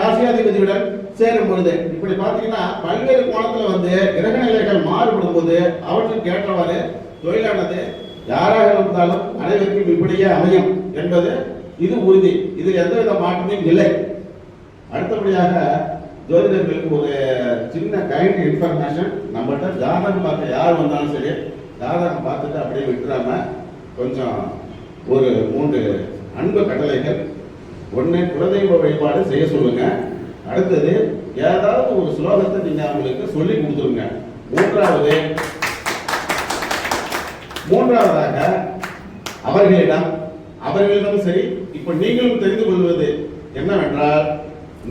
ராசியாதிபதியுடன் சேரும் பொழுது. இப்படி பாத்தீங்கன்னா பல்வேறு கோணத்துல கிரக நிலைகள் மாறுபடும் போது அவற்றுக்கு ஏற்றவாறு தொழிலானது யாராக இருந்தாலும் அனைவருக்கும் இப்படியே அமையும் என்பது இது உறுதி. இதில் எந்தவித மாற்றமும் இல்லை. அடுத்தபடியாக ஜோதிடர்களுக்கு ஒரு சின்ன கைண்ட் இன்ஃபர்மேஷன். நம்மகிட்ட ஜாதகம் பார்க்க யார் வந்தாலும் சரி ஜாதகம் பார்த்துட்டு அப்படியே விட்டுறாம கொஞ்சம் ஒரு 3 அன்பு கட்டளைகள். 1 குலதெய்வ வழிபாடு செய்ய சொல்லுங்க. அடுத்தது ஏதாவது ஒரு ஸ்லோகத்தை நீங்க அவங்களுக்கு சொல்லி கொடுத்துருங்க. மூன்றாவதாக அவர்களிடம் சரி இப்ப நீங்களும் தெரிந்து கொள்வது என்னவென்றால்,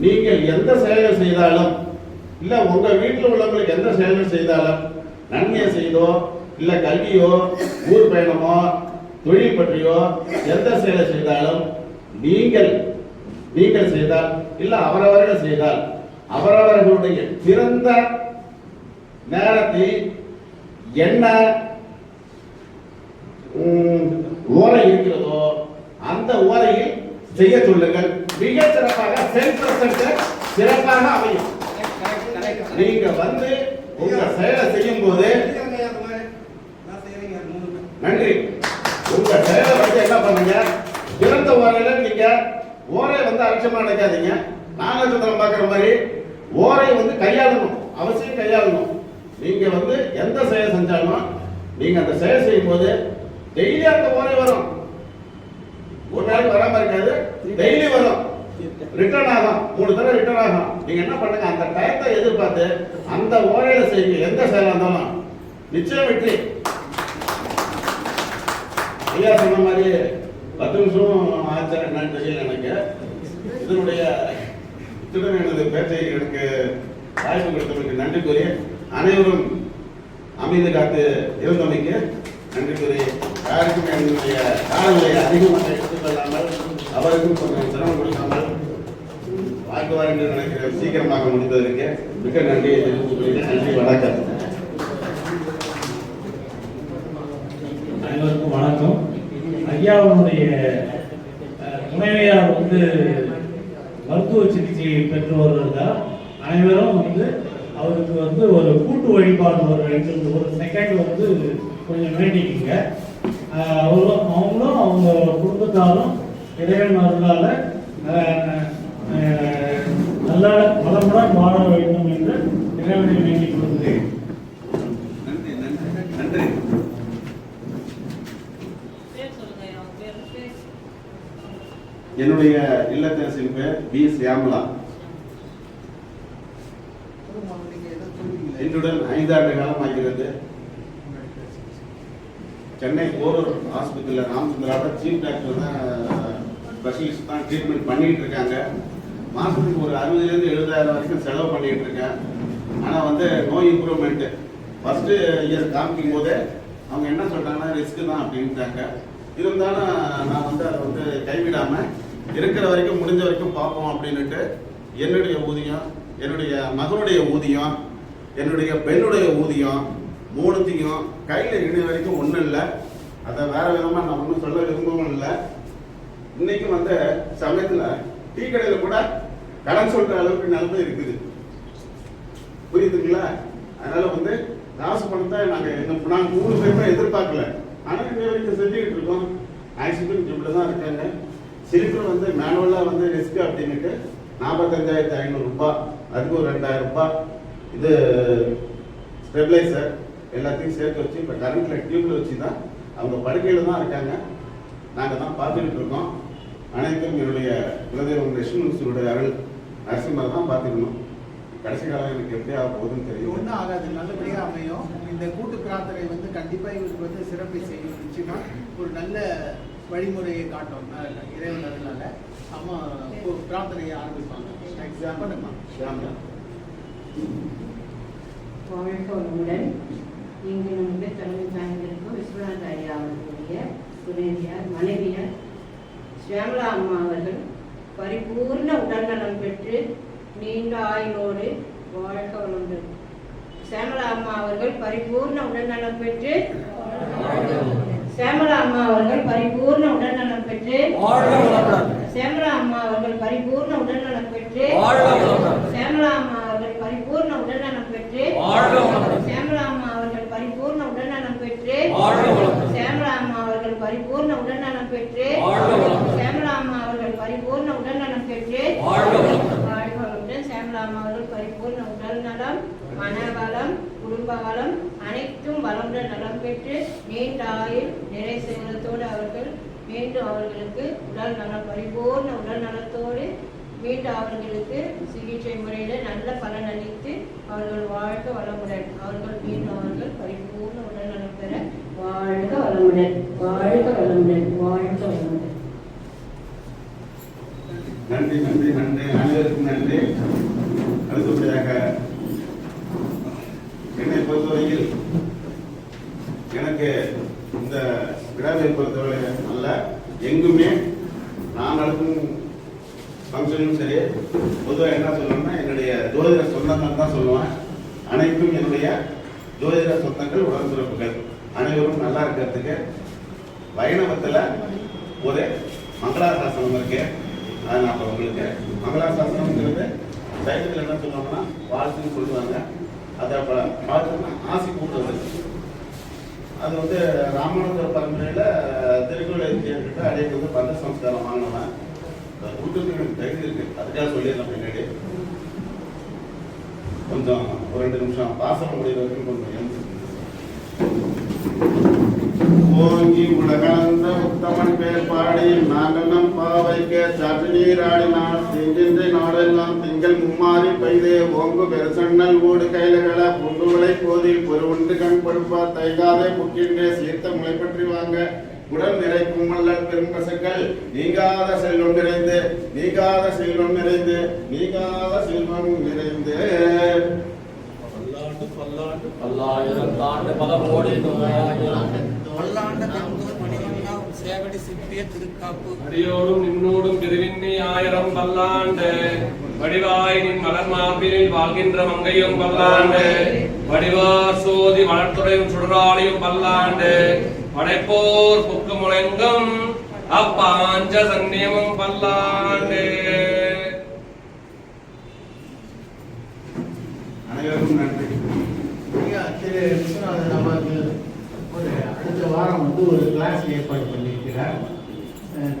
நீங்கள் எந்த செயலை செய்தாலும் இல்ல உங்க வீட்டில் உள்ளவங்களுக்கு எந்த செயலை செய்தாலும், நன்மையை செய்தோ இல்ல கல்வியோ ஊர் பயணமோ தொழில் பற்றியோ எந்த செயலை செய்தாலும் நீங்கள் செய்தால் இல்ல அவரவர்கள் செய்தால் அவரவர்களுடைய பிறந்த நேரத்தில் என்ன ஓரை இருக்கிறதோ அந்த ஓரையில் செய்ய சொல்லுங்கள். மிக சிறப்பாக சிறப்பாக அமையும். நீங்க உங்க செயலை செய்யும் போது நன்றி. உங்க செயலை வந்து என்ன பண்ணுங்க, பிறந்த ஓரையில நீங்க ஓரை வந்து அலட்சியமா நினைக்காதீங்க. நாகநட்சத்திரம் பார்க்குற மாதிரி ஓரை வந்து கையாளணும், அவசியம் கையாளணும். நீங்க வந்து எந்த செயல் செஞ்சாலும் நீங்க அந்த செயல் செய்யும் போது டெய்லி அந்த ஓரை வரும். ஒரு நாளைக்கு வராம இருக்காது, டெய்லி வரும். ரிட்டர்ன் ஆகும், 3 தடவை ரிட்டர்ன் ஆகும். நீங்க என்ன பண்ணுங்க, அந்த டயத்தை எதிர்பார்த்து அந்த ஓரையில செய்யுங்க. எந்த செயலா இருந்தாலும் நிச்சயம் வெற்றி. ஐயா சொன்ன மாதிரி 10 நிமிஷம் ஆச்சு என்னன்னு தெரியல எனக்கு. இத்துடன் எனது பேச்சை எனக்கு வாய்ப்பு கொடுத்தவர்களுக்கு நன்றி கூறி, அனைவரும் அமைதி காத்து இருந்தமைக்கு நன்றி கூறி, யாருக்கும் என்னுடைய காலங்களை அதிகமாக எடுத்துக்கொள்ளாமல் அவருக்கும் கொஞ்சம் சிரமம் கொடுக்காமல் வாழ்க்குவார் என்று நினைக்கிறேன். சீக்கிரமாக முடிந்ததற்கு மிக நன்றியை தெரிவித்துக் கொள்கிறேன். நன்றி, வணக்கம். அனைவருக்கும் வணக்கம். ஐயாவுடைய துணைவியார் வந்து மருத்துவ சிகிச்சை பெற்று வருவதால் அனைவரும் வந்து அவருக்கு வந்து ஒரு கூட்டு வழிபாடு ஒரு செகண்ட் வந்து கொஞ்சம் வேண்டிக்குங்க. அவங்களும் அவங்க குடும்பத்தாரும் இறைவன் அருளால நல்ல வளமுடன் வாழ வேண்டும் என்று இறைவனை வேண்டிக் கொள்கிறேன். நன்றி நன்றி நன்றி. என்னுடைய இல்லத்தரசின் பேர் பி. சியாமலா. என்னுடன் 5 ஆண்டு காலம் ஆகிறது. சென்னை போரூர் ஆஸ்பத்திரியில் ராமச்சந்திராவோட சீஃப் டாக்டர் தான், ஸ்பெஷலிஸ்ட் தான் ட்ரீட்மெண்ட் பண்ணிட்டு இருக்காங்க. மாதத்துக்கு ஒரு 60,000 to 70,000 வரைக்கும் செலவு பண்ணிட்டு இருக்கேன். ஆனால் வந்து நோ இம்ப்ரூவ்மெண்ட். ஃபர்ஸ்ட் இயர் காமிக்கும் போதே அவங்க என்ன சொல்றாங்கன்னா ரிஸ்க் தான் அப்படின்ட்டாங்க. இருந்தாலும் நான் வந்து அதை வந்து கைவிடாமல் இருக்கிற வரைக்கும் முடிஞ்ச வரைக்கும் பார்ப்போம் அப்படின்னுட்டு என்னுடைய ஊதியம், என்னுடைய மகனுடைய ஊதியம், என்னுடைய பெண்ணுடைய ஊதியம் 3த்தையும் கையில் இணைய வரைக்கும் ஒன்றும் இல்லை. அதை வேற விதமாக நான் ஒன்றும் சொல்ல விரும்பவும் இல்லை. இன்னைக்கும் வந்து சமயத்தில் டீ கடையில் கூட கடன் சொல்ற அளவுக்கு நிலைமை இருக்குது. புரியுதுங்களா? அதனால வந்து காசு பணத்தை நாங்கள் 3 பேருமே எதிர்பார்க்கல. ஆனால் இன்னை வரைக்கும் செஞ்சுக்கிட்டு இருக்கோம். ஆக்சிடென்ட் இப்படி தான் இருக்காங்க. சிலிண்டர் வந்து மேனுவலாக வந்து ரிஸ்க் அப்படின்னுட்டு 45,500 ரூபாய், அதுக்கு ஒரு 2,000 ரூபாய். இது ஸ்டெபிளைசர் எல்லாத்தையும் சேர்த்து வச்சு இப்போ கரண்ட்ல டியூப்ல வச்சு தான் அவங்க படுக்கையில் தான் இருக்காங்க. நாங்கள் தான் பார்த்துக்கிட்டு இருக்கோம். அனைத்தும் என்னுடைய குலதெய்வம் லட்சுமணனுடைய அருள் நரசிம்மர் தான் பார்த்துக்கணும். கடைசி காலம் எனக்கு எப்படி ஆக போகுதுன்னு தெரியும். ஒன்றும் ஆகாது, நல்லபடியாக அமையும். இந்த கூட்டு பிரார்த்தனை வந்து கண்டிப்பாக இவருக்கு வந்து சிறப்பை செய்யும். நிச்சயமா ஒரு நல்ல வழிமுறையை காட்டும் இறைவன். அதனால அம்மா பிரார்த்தனையை ஆரம்பிப்பாங்க. பண்ணுமா ஷியாமலா? வாழ்க வளமுடன். இங்கு நமக்கு தலைமை சாய்ந்திருக்கும் விஸ்வநாத ஐயா அவர்களுடைய துணைவியார் மனைவியார் ஷியாமலா அம்மா அவர்கள் பரிபூர்ண உடல்நலம் பெற்று நீண்ட ஆயுளோடு வாழ்க வளமுடன். ஷியாமலா அம்மா அவர்கள் பரிபூர்ண உடல்நலம் பெற்று ஷியாமலா அம்மா அவர்கள் பரிபூர்ண உடல்நலம் பெற்று ஷியாமலா அம்மா அவர்கள் பரிபூர்ண உடல்நலம் பெற்று ஷியாமலா அம்மா அவர்கள் பரிபூர்ண உடல்நலம் பெற்று ஷியாமலா அம்மா அவர்கள் பரிபூர்ண உடல்நலம் பெற்று ஷியாமலா அம்மா அவர்கள் பரிபூர்ண உடல்நலம் பெற்று ஷியாமலா அம்மா அவர்கள் பரிபூர்ண உடல்நலம் பெற்று வாழ்வளமுடன். ஷியாமலா அம்மா அவர்கள் பரிபூர்ண உடல் நலம், மனவளம், குடும்ப வளம் அனைத்தும் வளமுடன் நலம் பெற்று நீண்ட ஆயுள் நிறை செல்வத்தோடு அவர்கள் மீண்டும் அவர்களுக்கு உடல் நலம் பரிபூர்ண உடல் நலத்தோடு மீண்டும் அவர்களுக்கு சிகிச்சை முறையில் நல்ல பலன் அளித்து அவர்கள் வாழ்க வளமுடன். அவர்கள் மீண்டும் அவர்கள் பரிபூர்ண உடல் நலம் பெற வாழ்க வளமுடன், வாழ்க வளமுடன், வாழ்க வளமுடன். நன்றி நன்றி நன்றி. அனைவருக்கும் நன்றி. அடுத்தபடியாக என்னை பொறுத்தவரையில் எனக்கு இந்த விழாவை பொறுத்தவரை அல்ல, எங்குமே நான் நடக்கும் ஃபங்க்ஷனும் சரி பொதுவாக என்ன சொல்லணும்னா என்னுடைய ஜோதிட சொந்தங்கள் தான் சொல்லுவேன். அனைத்தும் என்னுடைய ஜோதிட சொந்தங்கள், உடன்பிறப்புகள் அனைவரும் நல்லா இருக்கிறதுக்கு வைணவத்தில் ஒரு மங்களாசாசனம் இருக்கு. அதை நான் இப்போ உங்களுக்கு மங்களாசாசனம்ங்கிறது சைவத்தில் என்ன சொல்லுவாங்கன்னா வாழ்த்துன்னு சொல்லுவாங்க. அதை அப்போ வாழ்த்துன்னா ஆசி கூப்பிடுறது. அது வந்து ராமானுஜ பரம்பரையில் திருக்குறள் அடையிறது வந்து பந்த சம்ஸ்காரம் வாங்கினவன் கொடுத்துருக்கு எனக்கு தகுதி இருக்கு. அதுக்காக சொல்லிடலாம் பின்னாடி கொஞ்சம் ஒரு 2 நிமிஷம் பாசனம் முடிகிற வரைக்கும் கொஞ்சம் எழுந்து ஓங்கி உலகளந்த உத்தமன் பேர் பாடி நாங்கள் நம் பாவைக்க சற்று நீராடினார் திங்கின்ற நாடெல்லாம் திங்கள் மும்மாறி பெய்தே ஓங்கு பெருசண்ணல் ஓடு கைலகள புண்டுகளை போதில் பொருவுண்டு கண் படுப்பா தைகாதே புக்கின்றே சீர்த்த முளை பற்றி வாங்க உடல் நிறைக்கும் மல்லல் பெரும்பசங்கள் நீங்காத செல்வம் நிறைந்து நீங்காத செல்வம் நிறைந்து நீங்காத செல்வம் நிறைந்து பல்லாண்டு பல்லாண்டு பல்லாயிரம் ஆண்டு பல கோடி பல்லாண்டு சேவடி சிப்பிய திருக்காப்பு அடியோடும் நின்னோடும் திருவிண்ணி 1000 பல்லாண்டு வடிவாய் நின் மலர் மார்பினில் வாழ்கின்ற மங்கையும் பல்லாண்டு வடிவார் சோதி வளர்த்துறையும் சுடராளியும் பல்லாண்டு படைப்போர் புக்கு முழங்கும் அப்பாஞ்ச சன்னியமும் பல்லாண்டு. அனைவருக்கும் நன்றி. திரு விஸ்வநாதன் அவர்கள் ஒரு அடுத்த வாரம் வந்து ஒரு கிளாஸ் ஏற்பாடு பண்ணியிருக்கிறார்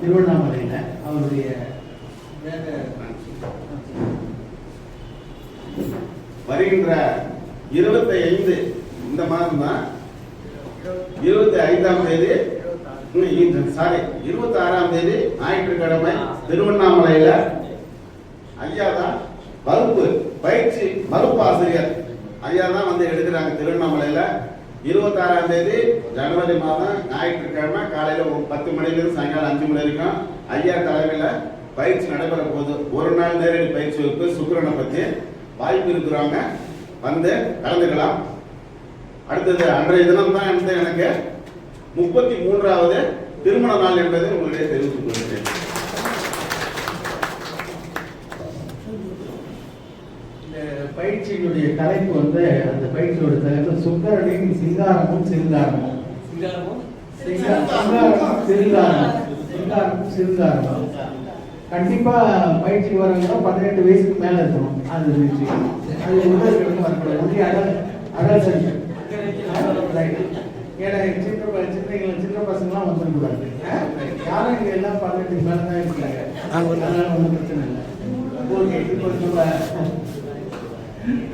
திருவண்ணாமலையில். அவருடைய வருகின்ற 25 இந்த மாதம் தான் 25ஆம் தேதி 26ஆம் தேதி ஞாயிற்றுக்கிழமை திருவண்ணாமலையில ஐயா தான் வகுப்பு பயிற்சி வகுப்பு ஆசிரியர் ஐயா தான் வந்து எடுக்கிறாங்க. திருவண்ணாமலையில 26ஆம் தேதி ஜனவரி மாதம் ஞாயிற்றுக்கிழமை காலையில 10 மணிலிருந்து சாயங்காலம் 5 மணி வரைக்கும் ஐயா தலைமையில பயிற்சி நடைபெற போகுது. ஒரு நாள் நேரடி பயிற்சி வகுப்பு சுக்கிரனை பத்தி வாய்ப்பு இருக்கிறவங்க வந்து கலந்துக்கலாம். அடுத்தது அன்றைய தினம் தான் வந்து எனக்கு 33வது திருமண நாள் என்பதை உங்களிடையே தெரிவித்துக் கொள்கிறேன். இந்த பயிற்சியினுடைய தலைப்பு வந்து அந்த பயிற்சியோட தலைப்பு சுக்கரனின் சிங்காரமும் சிறுங்காரமும். சிங்காரமும் சிறுங்காரமும். கண்டிப்பா பயிற்சி வரவங்க 18 வயசுக்கு மேல இருக்கணும். அது உடல்களுக்கு வரக்கூடாது. Only Atal centre. ஏன்னா சின்ன பசங்களாம் வந்துடக்கூடாது. யாரும் இங்க எல்லாம் 18 மேல தான் இருக்காங்க. அதனால ஒன்றும் பிரச்சனை இல்லை. ஓகே, இப்போ நம்ம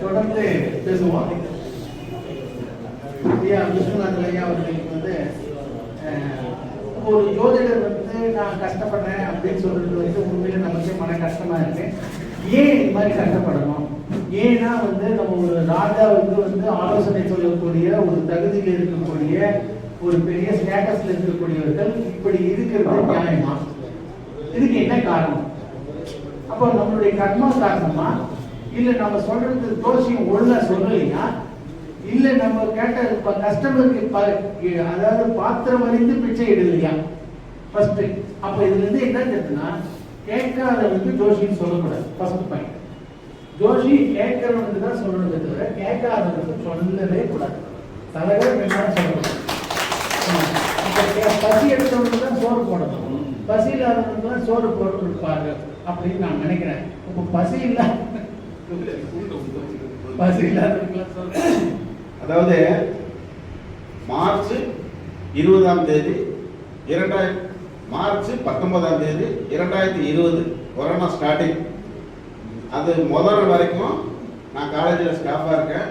தொடர்ந்து பேசுவோம். ஐயா விஸ்வநாதன் ஐயா அவர்களுக்கு வந்து ஒரு ஜோதிடர் வந்து நான் கஷ்டப்படுறேன் அப்படின்னு சொல்றது வந்து உண்மையில நமக்கு மன கஷ்டமா இருக்கு. ஏன் இந்த மாதிரி கஷ்டப்படணும்? ஏன்னா வந்து நம்ம ஒரு ராஜாவுக்கு வந்து ஆலோசனை சொல்லக்கூடிய ஒரு தகுதியில் இருக்கக்கூடிய ஒரு பெரிய ஸ்டேட்டஸ்ல இருக்கக்கூடியவர்கள் இப்படி இருக்கிறது நியாயமா? இதுக்கு என்ன காரணம்? அப்போ நம்மளுடைய கர்மா காரணமா, இல்ல நம்ம சொல்றது தோஷியம் ஒழுங்கா சொல்லலையா, இல்ல நம்ம கேட்ட கஸ்டமருக்கு அதாவது பாத்திரம் அறிந்து பிச்சை இடலையா? ஃபர்ஸ்ட் அப்ப இதுல இருந்து என்ன தெரியுதுன்னா, கேட்காதவனுக்கு ஜோஷின்னு சொல்லக்கூடாது. First point. ஜோஷி கேட்கறவனுக்கு தான் சொல்லணுமே தவிர கேட்காதவனுக்கு சொல்லவே கூடாது. தலைவர் வேணாலும் சொல்லக்கூடாது. பசி எடுத்தவனுக்கு தான் சோறு போடணும், பசி இல்லாதவனுக்கு தான் சோறு போடுப்பாரு அப்படின்னு நான் நினைக்கிறேன். இப்போ பசி இல்லாதவனுக்கு சொல்றேன். அதாவது மார்ச் 20ஆம் தேதி 19ஆம் தேதி 2020 கொரோனா ஸ்டார்டிங். அது முதல் வரைக்கும் நான் காலேஜில் ஸ்டாஃபாக இருக்கேன்.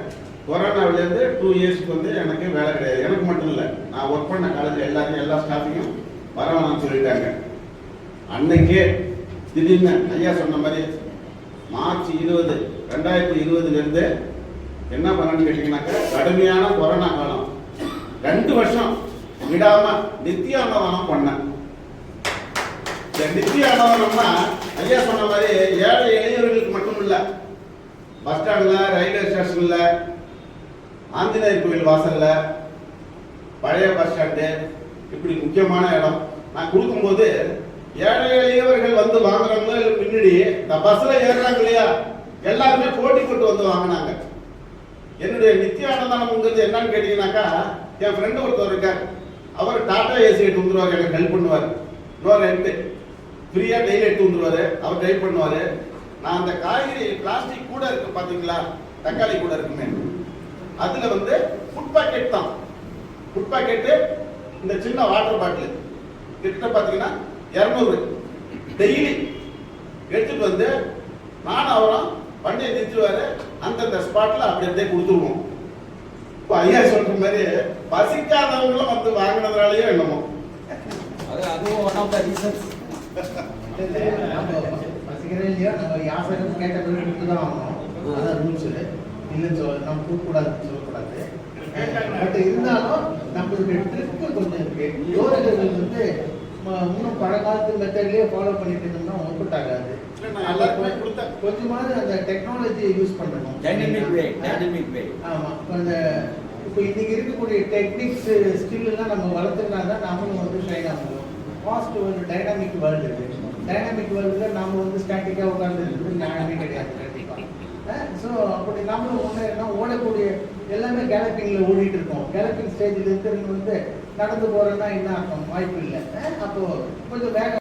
கொரோனாவிலேருந்து 2 இயர்ஸ்க்கு வந்து எனக்கு வேலை கிடையாது. எனக்கு மட்டும் இல்லை, நான் ஒர்க் பண்ண காலேஜில் எல்லா ஸ்டாஃபையும் வரவேணாம்னு சொல்லிட்டாங்க. அன்னைக்கே திடீர்னு ஐயா சொன்ன மாதிரி மார்ச் 20 2020 என்ன பண்ணணும்னு கேட்டீங்கன்னாக்கா, கடுமையான கொரோனா காலம் 2 வருஷம் விடாம நித்திய அன்னதானம் பண்ணேன். நித்திய அன்னதானம்னா ஐயா சொன்ன மாதிரி ஏழை எளியவர்களுக்கு மட்டும் இல்ல, பஸ் ஸ்டாண்ட்ல, ரயில்வே ஸ்டேஷன்ல, ஆஞ்சநேயர் கோயில் வாசல்ல, பழைய பஸ் ஸ்டாண்டு, இப்படி முக்கியமான இடம் நான் கொடுக்கும்போது ஏழை எளியவர்கள் வந்து வாங்குறவங்க பின்னாடி இந்த பஸ்ல ஏறுறாங்க இல்லையா, எல்லாருமே போட்டி போட்டு வந்து வாங்கினாங்க. என்னுடைய நித்திய அன்னதானம்ங்கிறது என்னன்னு கேட்டீங்கன்னாக்கா, என் ஃப்ரெண்டு ஒருத்தர் இருக்கார். அவர் டாடா ஏசி எடுத்து வந்துருவார், எனக்கு ஹெல்ப் பண்ணுவார். நோ ரெண்ட், ஃப்ரீயா டெய்லி எடுத்து வந்துருவாரு, அவர் டைப் பண்ணுவாரு. நான் அந்த காய்கறி பிளாஸ்டிக் கூட இருக்கு பாத்தீங்களா, தக்காளி கூட இருக்குமே, அதுல வந்து ஃபுட் பாக்கெட் தான் ஃபுட் பாக்கெட்டு இந்த சின்ன வாட்டர் பாட்டில் கிட்ட பார்த்தீங்கன்னா 200 டெய்லி எடுத்துட்டு வந்து நானும் அவரும் வண்டியை நிறுத்துவாரு அந்தந்த ஸ்பாட்டில் அப்படி அப்படியே கொடுத்துருவோம். இப்போ ஐயா சொல்ற மாதிரி பசிக்காதவங்களும் வந்து வாங்கினதுனாலயே என்னமோ அதுவும் ஒன் ஆஃப் த ரீசன்ஸ். பசிக்கிறேன் இல்லையா நம்ம யாசகம் கேட்ட பிறகு கொடுத்து தான் ஆகணும். அதான் ரூல்ஸ் இல்லைன்னு நம்ம கொடுக்கக்கூடாதுன்னு சொல்லக்கூடாது. பட் இருந்தாலும் நம்மளுடைய ட்ரிக்கு கொஞ்சம் இருக்கு. யோகர்கள் வந்து இன்னும் பழங்காலத்து மெத்தட்லயே ஃபாலோ பண்ணிட்டு இருந்தோம்னா ஒர்க் ஆகாது. கொஞ்சமாவது அந்த டெக்னாலஜியை யூஸ் பண்ணணும். டைனமிக் வே. ஆமா. அந்த இப்போ இன்னைக்கு இருக்கக்கூடிய டெக்னிக்ஸ் ஸ்கில் எல்லாம் நம்ம வளர்த்துனா தான் நாமளும் வந்து ஷைன் ஆகும். ஃபாஸ்ட் வேர்ல்டு டைனாமிக் வேர்ல்டு இருக்கு. டைனாமிக் வேர்ல்டுல நாம வந்து ஸ்டாட்டிக்காக உட்கார்ந்து இருக்கிறது நியாயமே கிடையாது கண்டிப்பா. ஸோ அப்படி நம்மளும் ஒன்று ஓடக்கூடிய எல்லாமே கேலப்பிங்கில் ஓடிட்டு இருக்கோம். கேலப்பிங் ஸ்டேஜில் இருக்கிறவங்க வந்து நடந்து போகிறோன்னா என்ன அர்த்தம்? வாய்ப்பு இல்லை. அப்போ கொஞ்சம் வேக